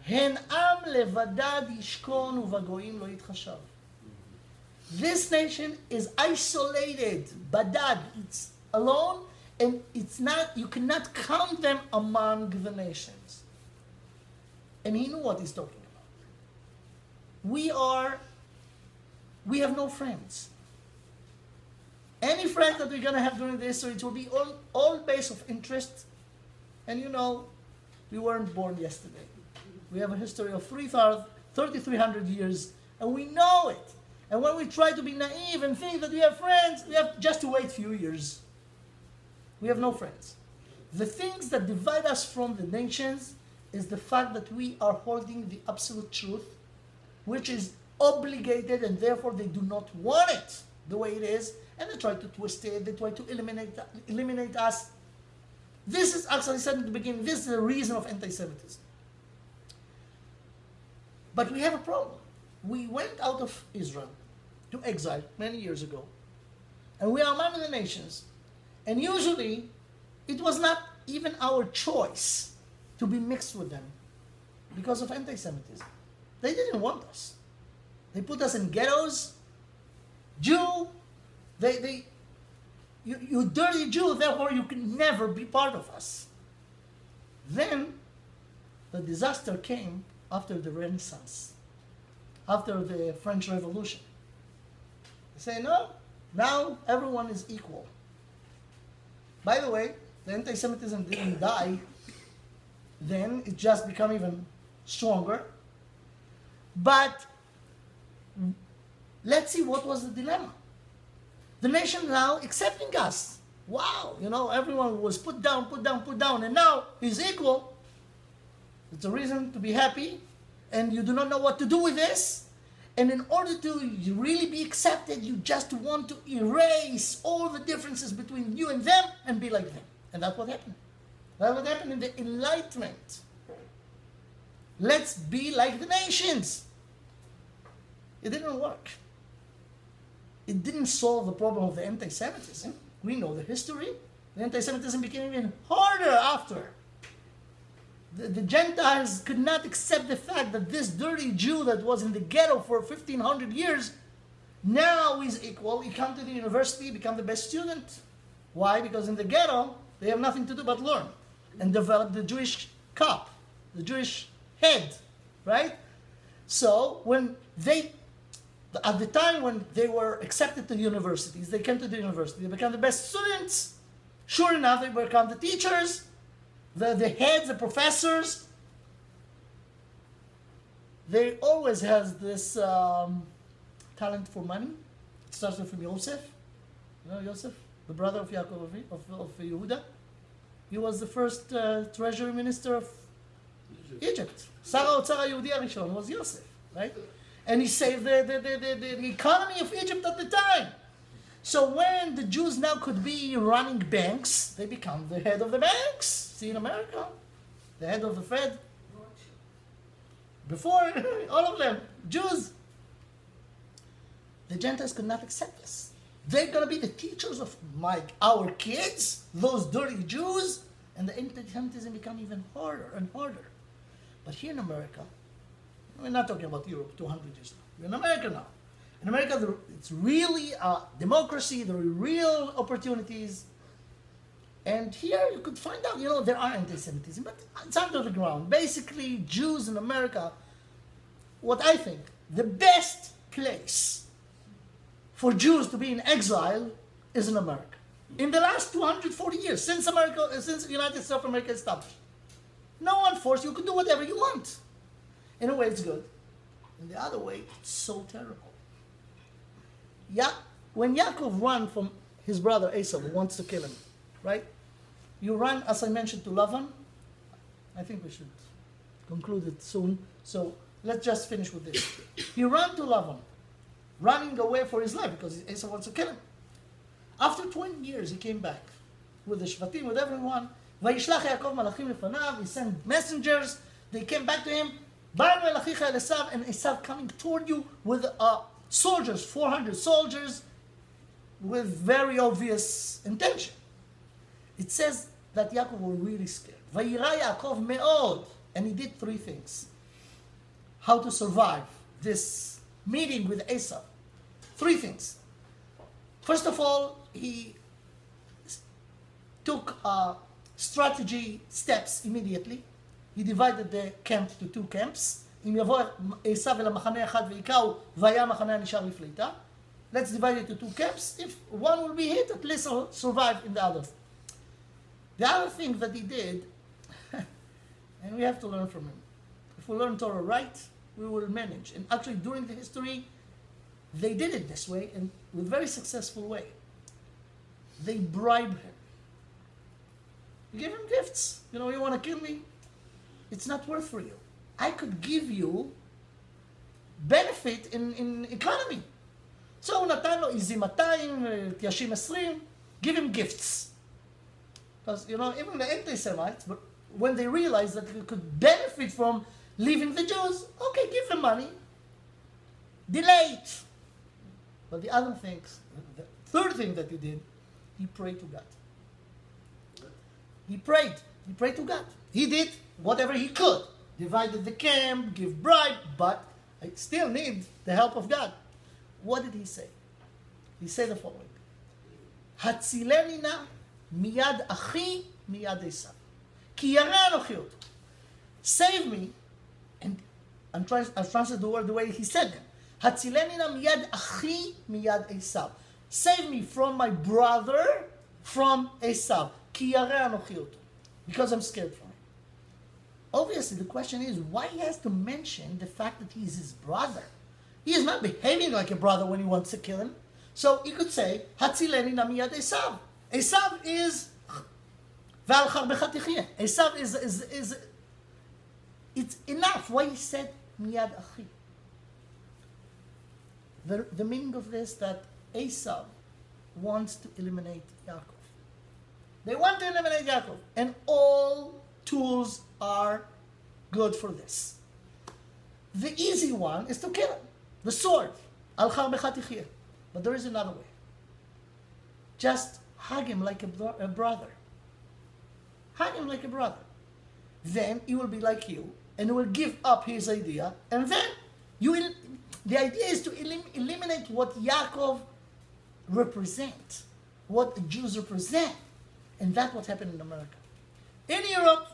הן עם לבדד ישכון ובגויים לא יתחשב. This nation is isolated, badad, it's alone, and it's not, you cannot count them among the nations. And he knew what he's talking about. We have no friends. Any friends that we're going to have during the history, it will be all based of interest. And you know, we weren't born yesterday. We have a history of 3,300 years, and we know it. And when we try to be naive and think that we have friends, we have just to wait a few years. We have no friends. The things that divide us from the nations is the fact that we are holding the absolute truth, which is obligated, and therefore they do not want it the way it is, and they try to twist it, they try to eliminate us. This is, actually said in the beginning, this is the reason of anti-Semitism. But we have a problem. We went out of Israel to exile many years ago, and we are among the nations, and usually it was not even our choice to be mixed with them because of anti-Semitism. They didn't want us. They put us in ghettos. Jew, you dirty Jew, therefore you can never be part of us. Then the disaster came after the Renaissance, after the French Revolution. They say, no, now everyone is equal. By the way, the anti-Semitism didn't die then, it just became even stronger. But let's see what was the dilemma. The nation now accepting us. Wow, you know, everyone was put down, and now he's equal. It's a reason to be happy, and you do not know what to do with this. And in order to really be accepted, you just want to erase all the differences between you and them and be like them. And that's what happened. That's what happened in the Enlightenment. Let's be like the nations. It didn't work. It didn't solve the problem of the anti-Semitism. We know the history. The anti-Semitism became even harder after. The Gentiles could not accept the fact that this dirty Jew that was in the ghetto for 1,500 years, now he's equal. He come to the university, become the best student. Why? Because in the ghetto, they have nothing to do but learn and develop the Jewish cup, the Jewish head, right? So when at the time when they were accepted to universities, they came to the university, they became the best students. Sure enough, they become the teachers, the heads, the professors. They always has this talent for money. It starts from Yosef. You know Yosef, the brother of Yaakov of Yehuda. He was the first treasury minister of Egypt. שר האוצר היהודי הראשון was Yosef, right? And he saved the economy of Egypt at the time. So when the Jews now could be running banks, they become the head of the banks. See in America, the head of the Fed. Before, all of them, Jews. The Gentiles could not accept this. They're going to be the teachers of our kids, those dirty Jews, and the anti-Semitism become even harder and harder. But here in America, we're not talking about Europe 200 years ago. We're in America now. In America, it's really a democracy. There are real opportunities. And here you could find out, you know, there are anti-Semitism, but it's under the ground. Basically, Jews in America, what I think, the best place for Jews to be in exile is in America. In the last 240 years, since the United States of America established, no one forced you. You can do whatever you want. In a way, it's good. In the other way, it's so terrible. When Yaakov ran from his brother Esau, who wants to kill him, right? You run, as I mentioned, to Lavan. I think we should conclude it soon. So let's just finish with this. He ran to Lavan, running away for his life because Esau wants to kill him. After 20 years, he came back with the Shvatim, with everyone. וישלח יעקב מלאכים לפניו, he sent messengers. They came back to him. באנו אל אחיך אל עשיו, and Esau coming toward you with soldiers, 400 soldiers, with very obvious intention. It says that Yaakov was really scared. וירא יעקב מאוד, and he did 3 things. how to survive this meeting with Esau. 3 things. First of all, he took strategy steps immediately. He divided the camp to 2 camps. אם יבוא עשיו אל המחנה אחד ויקעו, והיה המחנה הנשאר לפליטה. Let's divide it to 2 camps. If one will be hit, at least he'll survive in the other. The other thing that he did, and we have to learn from him. If we learn Torah right, we will manage. And actually, during the history, they did it this way, and with a very successful way. They bribe him. You give him gifts. You know, you want to kill me? It's not worth for you. I could give you benefit in economy. So הוא נתן לו איזי 200, תיישים 20, give him gifts. Because, you know, even the anti-Semites, but when they realized that they could benefit from leaving the Jews, okay, give them money. Delay it. But the other things, the third thing that he did, he prayed to God. He prayed to God. He did whatever he could. Divided the camp, give bribe, but I still need the help of God. What did he say? He said the following. הצילני נא מיד אחי מיד עשיו. כי ירא אנוכי אותו. Save me, and I've translated the word the way he said them. הצילני נא מיד אחי מיד עשיו. Save me from my brother, from עשיו. כי ירא אנוכי אותו. Because I'm scared from him. Obviously, the question is, why he has to mention the fact that he is his brother? He is not behaving like a brother when he wants to kill him. So he could say, Hatzileni na miyad Esav. Esav is, Ve'al charbecha tichye. Esav is, it's enough. Why he said miyad achi? The meaning of this, that Esav wants to eliminate Yaakov. They want to eliminate Yaakov. And all tools are good for this. The easy one is to kill him. The sword. Al charbecha tichye. But there is another way. Just hug him like a brother. Hug him like a brother. Then he will be like you, and he will give up his idea, and then you will. The idea is to eliminate what Yaakov represents, what the Jews represent, and that's what happened in America. In Europe,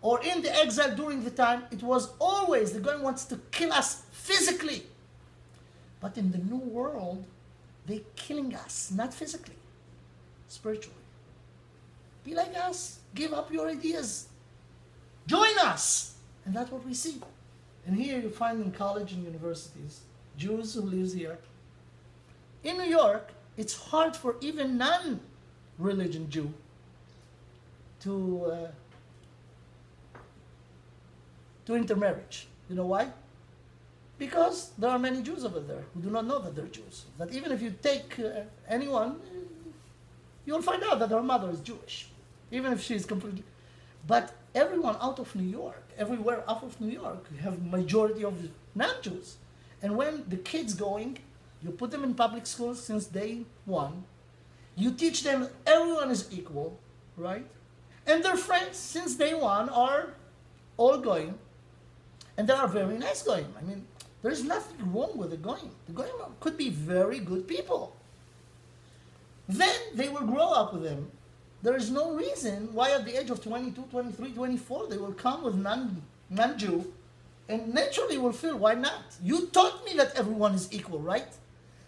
or in the exile during the time, it was always the guy wants to kill us physically. But in the new world, they're killing us, not physically, spiritually. Be like us. Give up your ideas. Join us. And that's what we see. And here you find in college and universities, Jews who live here. In New York, it's hard for even non-religion Jew to intermarriage. You know why? Because there are many Jews over there who do not know that they're Jews. That even if you take anyone, you'll find out that her mother is Jewish. Even if she's completely... But everyone out of New York, everywhere out of New York, you have majority of non-Jews. And when the kids going, you put them in public schools since day one. You teach them everyone is equal, right? And their friends since day one are all going. And they are very nice going. I mean, there's nothing wrong with the goyim. The goyim could be very good people. Then they will grow up with them. There is no reason why at the age of 22, 23, 24, they will come with non-Jew and naturally will feel, why not? You taught me that everyone is equal, right?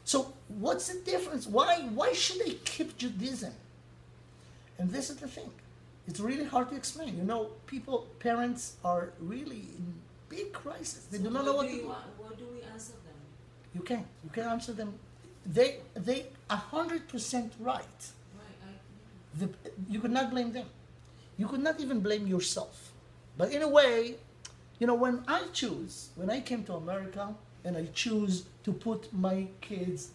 So what's the difference? Why should they keep Judaism? And this is the thing. It's really hard to explain. You know, parents are really in big crisis. They do not know what to do. What do we answer them? You can answer them. They 100% right. You could not blame them. You could not even blame yourself. But in a way, you know, when I came to America and I choose to put my kids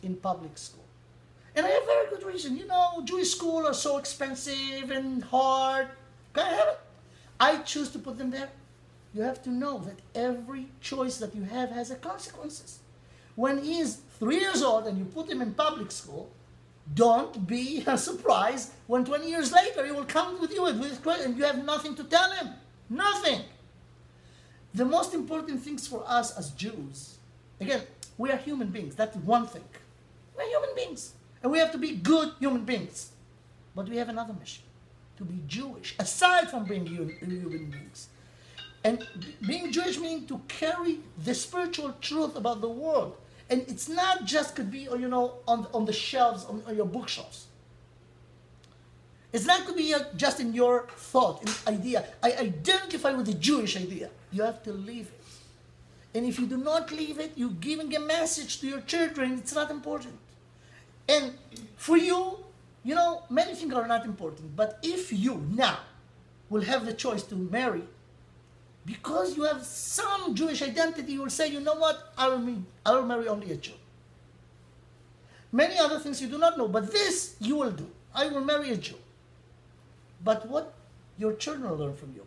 in public school, and I have very good reason. You know, Jewish schools are so expensive and hard. I choose to put them there. You have to know that every choice that you have has a consequences. When he's 3 years old and you put him in public school, don't be surprised when 20 years later he will come with you and you have nothing to tell him. Nothing. the most important things for us as Jews, again, we are human beings. That's one thing. We're human beings. And we have to be good human beings. But we have another mission, to be Jewish, aside from being human beings. And being Jewish meaning to carry the spiritual truth about the world. And it's not just could be, you know, on the shelves, on your bookshelves. It's not could be just in your thought, in idea. I identify with the Jewish idea. You have to live it. And if you do not live it, you're giving a message to your children. It's not important. And for you, you know, many things are not important. But if you now will have the choice to marry, because you have some Jewish identity, you will say, you know what, I will marry only a Jew. Many other things you do not know, but this you will do. I will marry a Jew. But what your children will learn from you,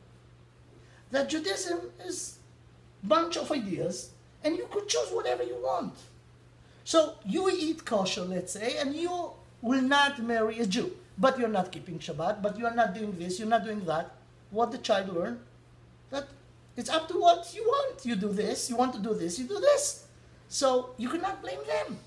that Judaism is a bunch of ideas, and you could choose whatever you want. So you eat kosher, let's say, and you will not marry a Jew, but you're not keeping Shabbat, but you're not doing this, you're not doing that. What the child learn? That it's up to what you want. You do this, you want to do this, you do this. So you cannot blame them.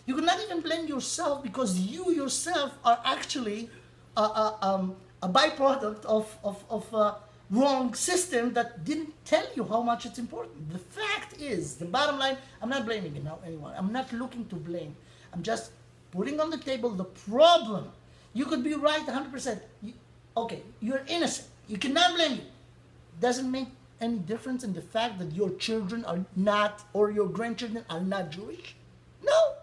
You cannot even blame yourself, because you yourself are actually a byproduct of a wrong system that didn't tell you how much it's important. The fact is, the bottom line, I'm not blaming anyone. I'm not looking to blame. I'm just putting on the table the problem. You could be right 100%. Okay, you're innocent. You cannot blame you. Doesn't make any difference in the fact that your children are not, or your grandchildren are not Jewish? No.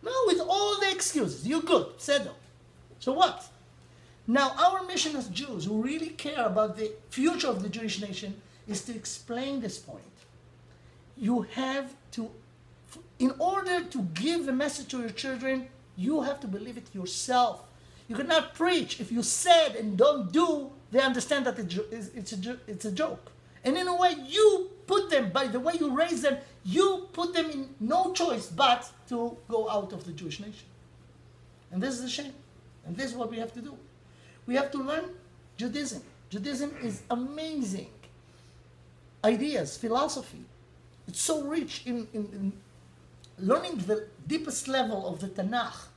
No, with all the excuses. You're good. Said so what? Now, our mission as Jews who really care about the future of the Jewish nation is to explain this point. You have to, in order to give the message to your children, you have to believe it yourself. You cannot preach. If you said and don't do, they understand that it's a joke. And in a way, you put them, by the way you raise them, you put them in no choice but to go out of the Jewish nation. And this is a shame. And this is what we have to do. We have to learn Judaism. Judaism is amazing. Ideas, philosophy. It's so rich in learning the deepest level of the Tanakh.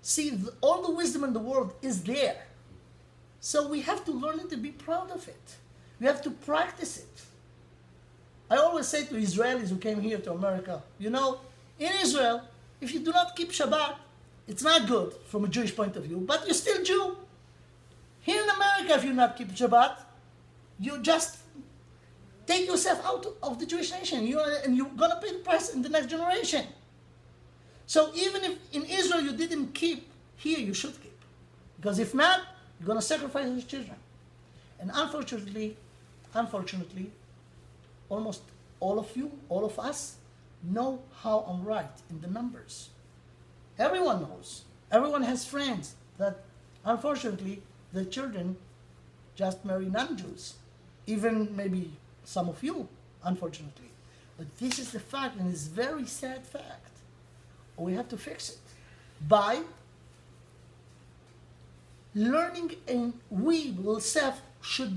See, all the wisdom in the world is there. So we have to learn it and be proud of it. We have to practice it. I always say to Israelis who came here to America, you know, in Israel, if you do not keep Shabbat, it's not good from a Jewish point of view, but you're still Jew. Here in America, if you not keep Shabbat, you just take yourself out of the Jewish nation, and you're going to pay the price in the next generation. So even if in Israel you didn't keep, here you should keep. Because if not, you're going to sacrifice your children. And unfortunately, almost all of you, all of us, know how I'm right in the numbers. Everyone knows. Everyone has friends that, unfortunately, the children just marry non-Jews. Even maybe some of you, unfortunately. But this is the fact, and it's a very sad fact. We have to fix it by learning, and we ourselves should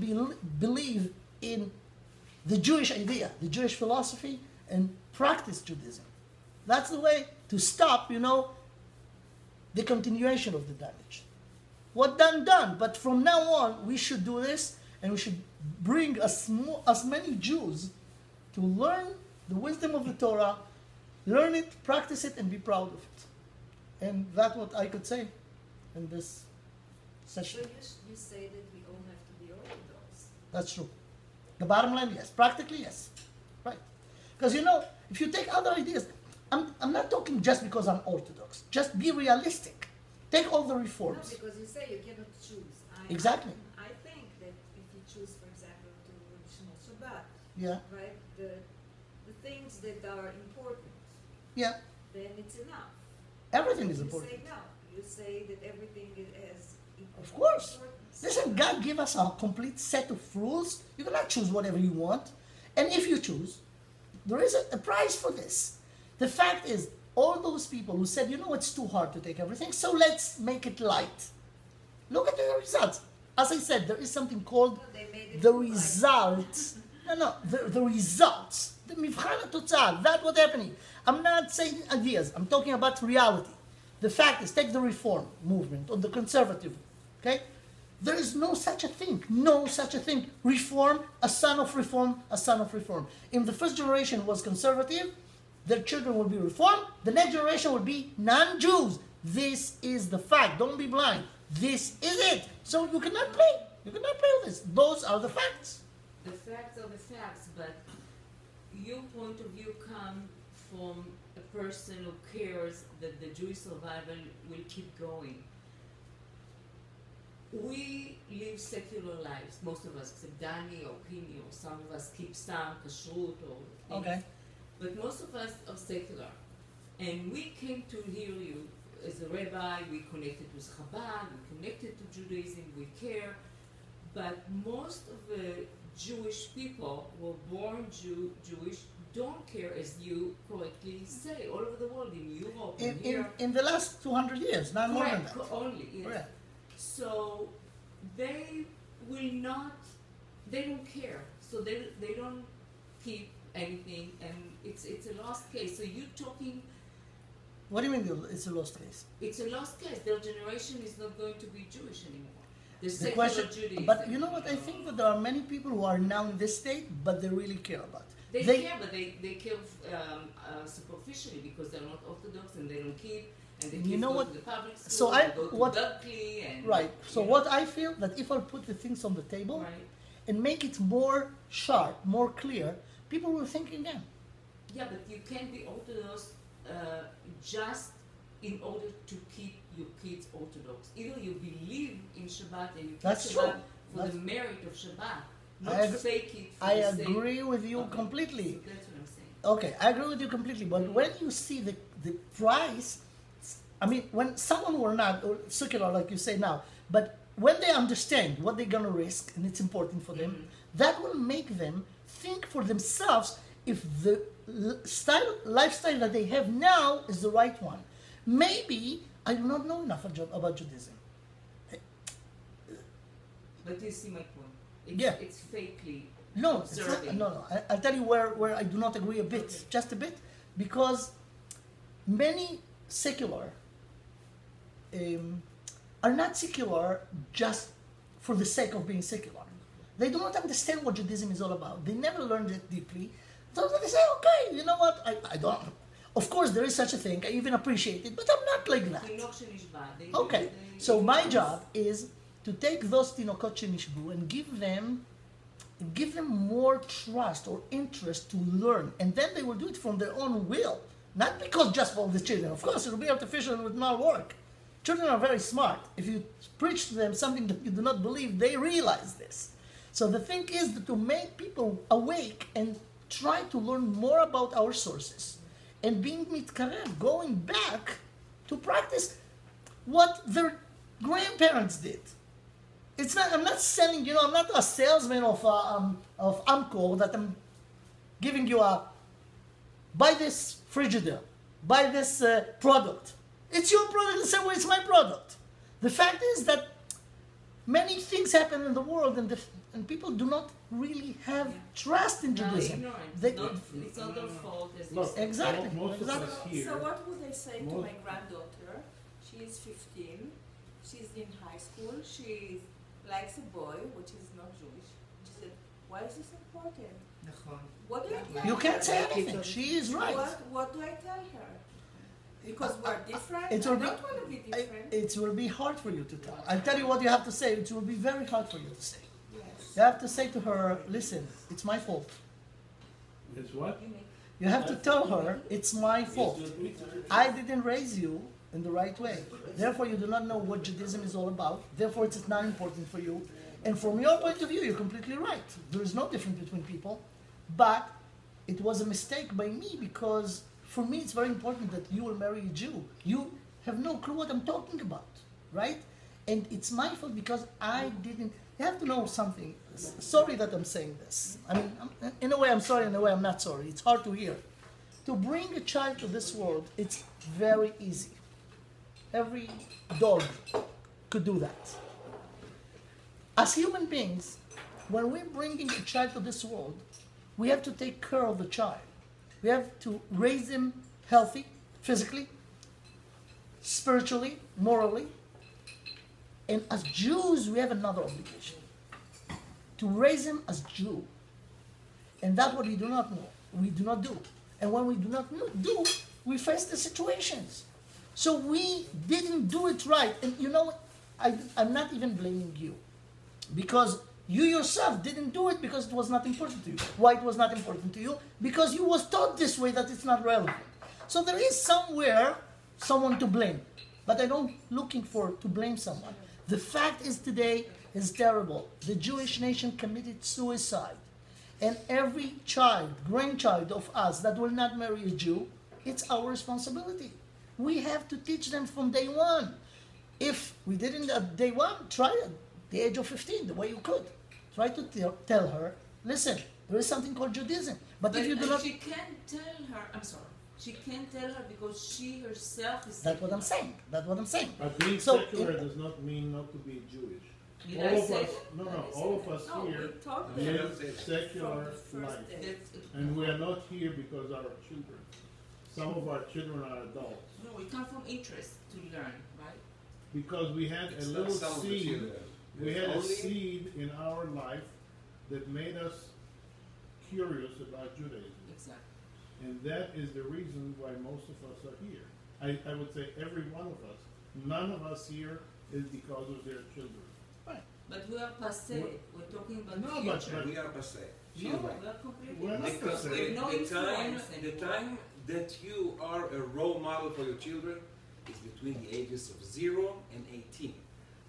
believe in the Jewish idea, the Jewish philosophy, and practice Judaism. That's the way to stop, the continuation of the damage. What done. But from now on, we should do this, and we should bring as many Jews to learn the wisdom of the Torah, learn it, practice it, and be proud of it. And that's what I could say in this session. So you say that we all have to be Orthodox. That's true. The bottom line, yes. Practically, yes. Right. Because, if you take other ideas, I'm not talking just because I'm Orthodox. Just be realistic. Take all the reforms. No, because you say you cannot choose. Exactly. I think that if you choose, for example, to Shmos Shabbat, Yeah. right, the things that are important, Yeah. then it's enough. Everything is You important. say no. You say that everything has equal Of course. importance. Listen, God gave us a complete set of rules. You cannot choose whatever you want. And if you choose, there is a price for this. The fact is, all those people who said, it's too hard to take everything, so let's make it light. Look at the results. As I said, there is something called No, they made it the too light. result No, the results, the מבחן התוצאה, that's what's happening. I'm not saying ideas, I'm talking about reality. The fact is, take the reform movement or the conservative, okay? There is no such a thing, no such a thing. Reform, a son of reform, a son of reform. If the first generation was conservative, their children will be reformed, the next generation will be non-Jews. This is the fact, don't be blind. This is it. So you cannot play with this. Those are the facts. The facts are the facts, but your point of view comes from a person who cares that the Jewish survival will keep going. We live secular lives, most of us, except Danny or Pini, or some of us keep some kashrut or things. Okay. But most of us are secular. And we came to hear you as a rabbi, we connected with Chabad, we connected to Judaism, we care. But most of the Jewish people who were born Jewish don't care, as you correctly say, all over the world, in Europe, In the last 200 years, not more than that. Only, yes. Correct. So they will not, they don't care. So they don't keep anything, and it's a lost case. So you're talking, What do you mean it's a lost case? it's a lost case. Their generation is not going to be Jewish anymore. The The secular question, Judaism. but you know what? I think that there are many people who are now in this state, but they really care about it. They care, but they care superficially because they're not Orthodox and they don't keep, and they You keep know go what? to the public school, So I- they go to what- Berkeley, and Right. So you know, what I feel that if I put the things on the table right? and make it more sharp, more clear, people will think again. Yeah, but you can't be Orthodox just in order to keep your kids Orthodox. Either you believe in Shabbat and you keep That's Shabbat true. for That's- the merit of Shabbat, I not ag- fake it. For I the sake- agree with you Okay. completely. So that's what I'm saying. Okay, I agree with you completely. But when you see the price, I mean, when someone were not or secular, like you say now, but when they understand what they're gonna risk and it's important for them, that will make them think for themselves if the lifestyle that they have now is the right one. Maybe I do not know enough about Judaism. But you see my point. Yeah. It's fakely No, it's not, observing. no. I'll tell you where I do not agree a bit, just a bit, because many secular are not secular just for the sake of being secular. They do not understand what Judaism is all about. They never learned it deeply. So they say, okay, you know what? I don't. Of course, there is such a thing. I even appreciate it, but I'm not like that. Tinoch שנשבע, they- Okay, they- so my job is to take those tinokot shenishbu and give them more trust or interest to learn, and then they will do it from their own will, not because just for the children. Of course, it will be artificial and it will not work. Children are very smart. If you preach to them something that you do not believe, they realize this. So the thing is that to make people awake and try to learn more about our sources, and being mitkarev, going back to practice what their grandparents did. It's not. I'm not selling. You know, I'm not a salesman of Amcor that I'm giving you a buy this Frigidaire, buy this product. It's your product the same way it's my product. The fact is that many things happen in the world, and people do not really have trust in No, Judaism. ignorance. They- It's not their fault, as you Look, said. Exactly. Most of Exactly. us here. So what would I say to Most- my granddaughter? She is 15. She's in high school. She likes a boy, which is not Jewish. She said, "Why is this important? What do I tell You her? can't say anything. She is right. What do I tell her? Because we're different. It I will don't be- want to be different. It will be hard for you to tell. I'll tell you what you have to say. It will be very hard for you to say. Yes. You have to say to her, listen, it's my fault. It's what? You have to tell her, it's my fault. I didn't raise you in the right way. Therefore, you do not know what Judaism is all about. Therefore, it's not important for you. And from your point of view, you're completely right. There is no difference between people. But it was a mistake by me because for me, it's very important that you will marry a Jew. You have no clue what I'm talking about, right? And it's my fault because I didn't. You have to know something. Sorry that I'm saying this. I mean, in a way I'm sorry, in a way I'm not sorry. It's hard to hear. To bring a child to this world, it's very easy. Every dog could do that. As human beings, when we're bringing a child to this world, we have to take care of the child. We have to raise him healthy, physically, spiritually, morally. And as Jews, we have another obligation. To raise him as Jew. And that's what we do not know. We do not do. And when we do not do, we face the situations. So we didn't do it right. And you know, I'm not even blaming you. Because you yourself didn't do it because it was not important to you. Why it was not important to you? Because you was taught this way that it's not relevant. So there is somewhere someone to blame. But I don't looking for to blame someone. The fact is today is terrible. The Jewish nation committed suicide. And every child, grandchild of us that will not marry a Jew, it's our responsibility. We have to teach them from day one. If we didn't at day one, try at the age of 15, the way you could. Try to tell her, listen, there is something called Judaism. But if you do not... She can't tell her, I'm sorry. She can't tell her because she herself is... That's what I'm saying. That's what I'm saying. But being So, secular does not mean not to be Jewish. Did All I of say us, that? no, all of us No, here we taught them. live secular From the first life. day. That's- And we are not here because our children. Some of our children are adults. No, we come from interest to learn, right? Because we had a It's not little some of the seed, children. we It's had a only- seed in our life that made us curious about Judaism. Exactly. And that is the reason why most of us are here. I would say every one of us. None of us here is because of their children. Right. But we are passé. We're talking about No, the but- future. We are passé. She's No. right. We are completely We're not Because passé. With no the time influence anymore. that you are a role model for your children is between the ages of 0 and 18.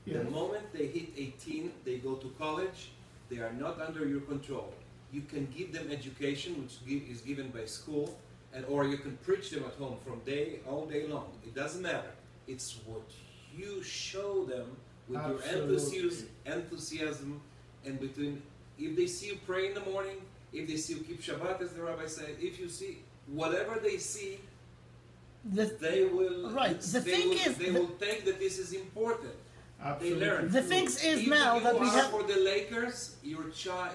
Yeah. The moment they hit 18, they go to college, they are not under your control. You can give them education, which is given by school, or you can preach them at home from all day long. It doesn't matter. It's what you show them with your Absolutely. enthusiasm, and between, if they see you pray in the morning, if they see you keep Shabbat, as the Rabbi said, if you see, whatever they see, they will, Right. The thing is, they will think that this is important. Absolutely. They learn. The thing is If now you that we are have... for the Lakers, your child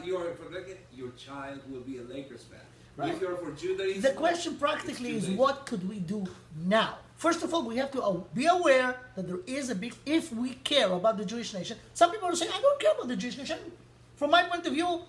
will be a Lakers fan. Right. If you're for Judaism, The question practically it's is Judaism. what could we do now? First of all, we have to be aware that there is a big, if we care about the Jewish nation, some people are saying, I don't care about the Jewish nation. From my point of view,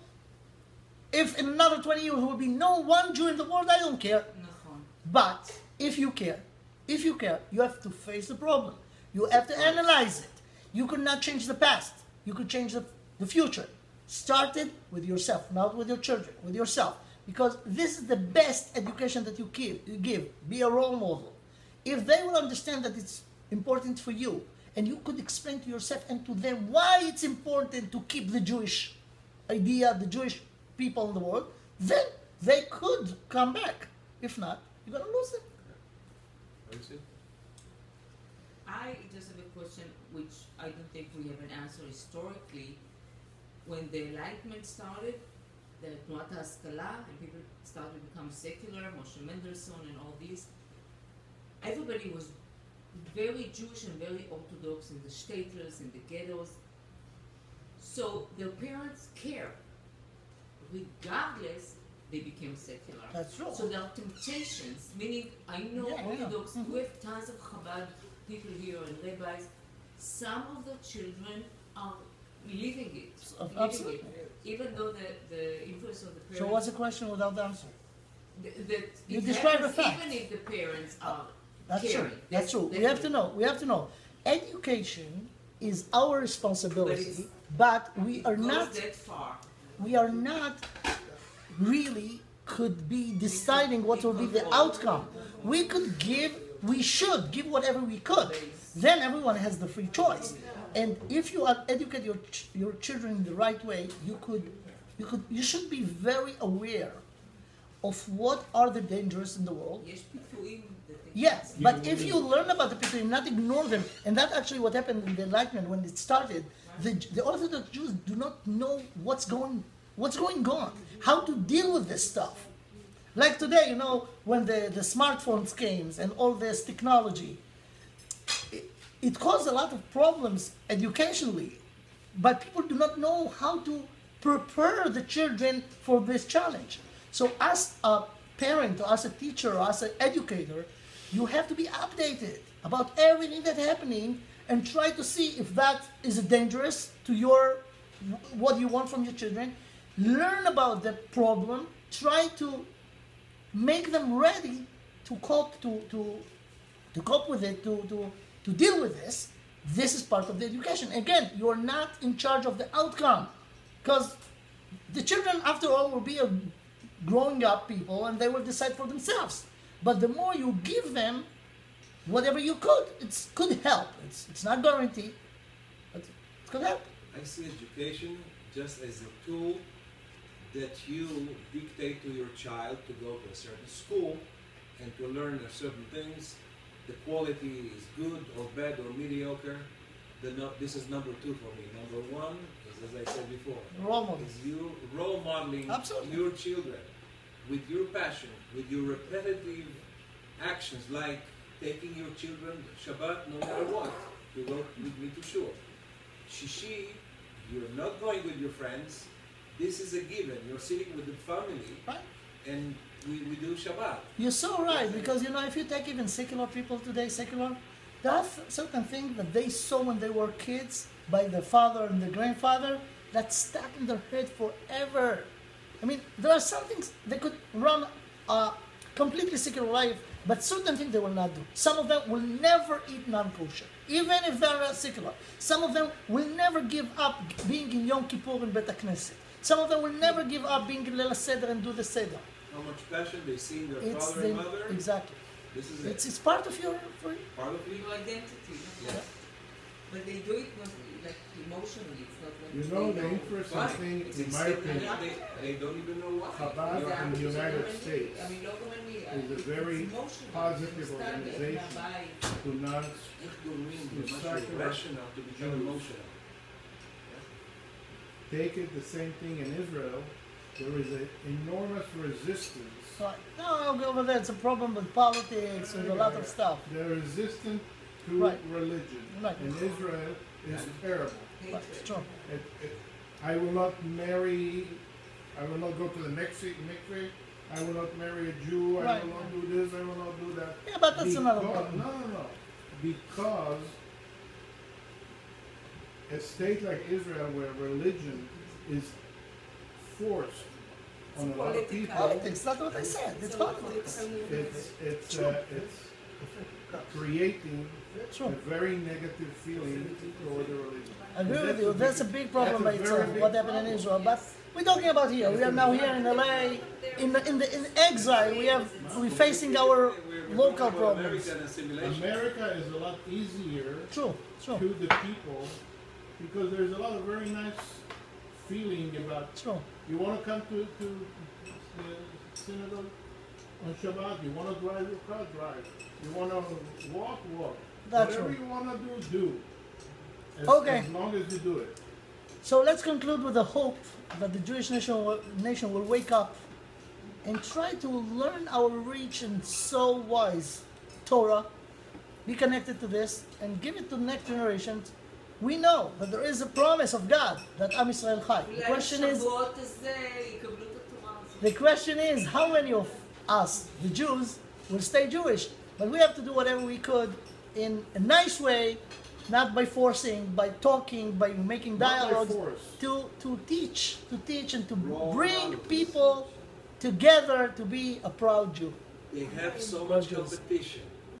if in another 20 years there will be no one Jew in the world, I don't care. נכון. But if you care, you have to face the problem. You have to analyze it. You could not change the past. You could change the future. Start it with yourself, not with your children, with yourself. Because this is the best education that you give. Be a role model. If they will understand that it's important for you, and you could explain to yourself and to them why it's important to keep the Jewish idea, the Jewish people in the world, then they could come back. If not, you're going to lose them. I just have a question which I don't think we have an answer historically. When the Enlightenment started, the Tnuat HaHaskalah, and people started to become secular, Moshe Mendelssohn and all these, everybody was very Jewish and very Orthodox in the shtetls, in the ghettos. So their parents care. Regardless, they became secular. That's true. So there are temptations, meaning I know Yeah, yeah. Orthodox, Mhm. we have tons of Chabad people here and rabbis. Some of the children are living it. Absolutely. Even though the influence of the parents... So what's the question without the answer? That You it describe happens a fact. even if the parents are That's caring. true. That's true. We have to know. We have to know. Education is our responsibility, but we are goes not. that far. We are not really could be deciding what will be the outcome. We could give. We should give whatever we could. Then everyone has the free choice. And if you educate your children in the right way, you should be very aware of what are the dangers in the world. יש פיתויים that they- Yes, but if you learn about the people, you not ignore them, and that's actually what happened in the Enlightenment when it started. The Orthodox Jews do not know what's going on, how to deal with this stuff. Like today, when the smartphones came and all this technology, it caused a lot of problems educationally, but people do not know how to prepare the children for this challenge. So as a parent, or as a teacher, or as an educator, you have to be updated about everything that's happening and try to see if that is dangerous to what you want from your children. Learn about the problem, try to make them ready to cope with it, to deal with this. This is part of the education. Again, you're not in charge of the outcome, because the children, after all, will be growing up people and they will decide for themselves. But the more you give them, whatever you could, it could help. It's not guaranteed, but it could help. I see education just as a tool that you dictate to your child to go to a certain school and to learn certain things. The quality is good or bad or mediocre. This is number two for me. Number one is, as I said before, is you role modeling Absolutely. your children with your passion, with your repetitive actions, like taking your children Shabbat no matter what. You go with me to shul. Shishi, you're not going with your friends. This is a given. You're sitting with the family, Right. and we do Shabbat. You're so right, because if you take even secular people today, there are certain things that they saw when they were kids by their father and their grandfather that stuck in their head forever. I mean, there are some things they could run a completely secular life, but certain things they will not do. Some of them will never eat non-kosher, even if they're secular. Some of them will never give up being in Yom Kippur in Bet HaKnesset. Some of them will never give up being in Leil HaSeder and do the Seder. How much passion they see in their father and mother. Exactly. This is it. It's part of your... Part of you. Your identity. Yes. But they do it not like emotionally. It's not like You they know, the interesting Why? thing, It's in my instinctive. opinion, They don't even know why. Chabad in the United States is a very positive organization to non איך גורמים למשהו Exactly. rational to become Jews. emotional. take it the same thing in Israel. There is an enormous resistance. Right. No, I'll go over there. It's a problem with politics and a lot of stuff. They're resistant to Right. religion. Right. And Israel is terrible. Right, it's true. I will not marry, I will not go to the mikveh, I will not marry a Jew, I Right. will not do this, I will not do that. Yeah, but that's another problem. No. Because a state like Israel, where religion is forced on a lot of people, Politics, that's what I said. It's politics. it's creating True. a very negative feeling toward the religion. I agree with That's you. a That's a big problem by that's a itself, very big what happened in Israel. But we're talking about here. We are now here in LA, in exile. We're facing our local About problems. American assimilation. America is a lot easier True. to the people because there's a lot of very nice feeling about. True. You want to come to the synagogue on Shabbat. You want to drive your car, drive. You want to walk. That's Whatever right. you want to do. Okay. As long as you do it. So let's conclude with the hope that the Jewish nation will wake up and try to learn our rich and so wise Torah, be connected to this, and give it to the next generations. We know that there is a promise of God that Am Yisrael Chai. The question is, how many of us, the Jews, will stay Jewish? But we have to do whatever we could in a nice way, not by forcing, by talking, by making Not by dialogues, force. to teach and to Role bring models. people together to be a proud Jew. They have so Proud much Jews. competition.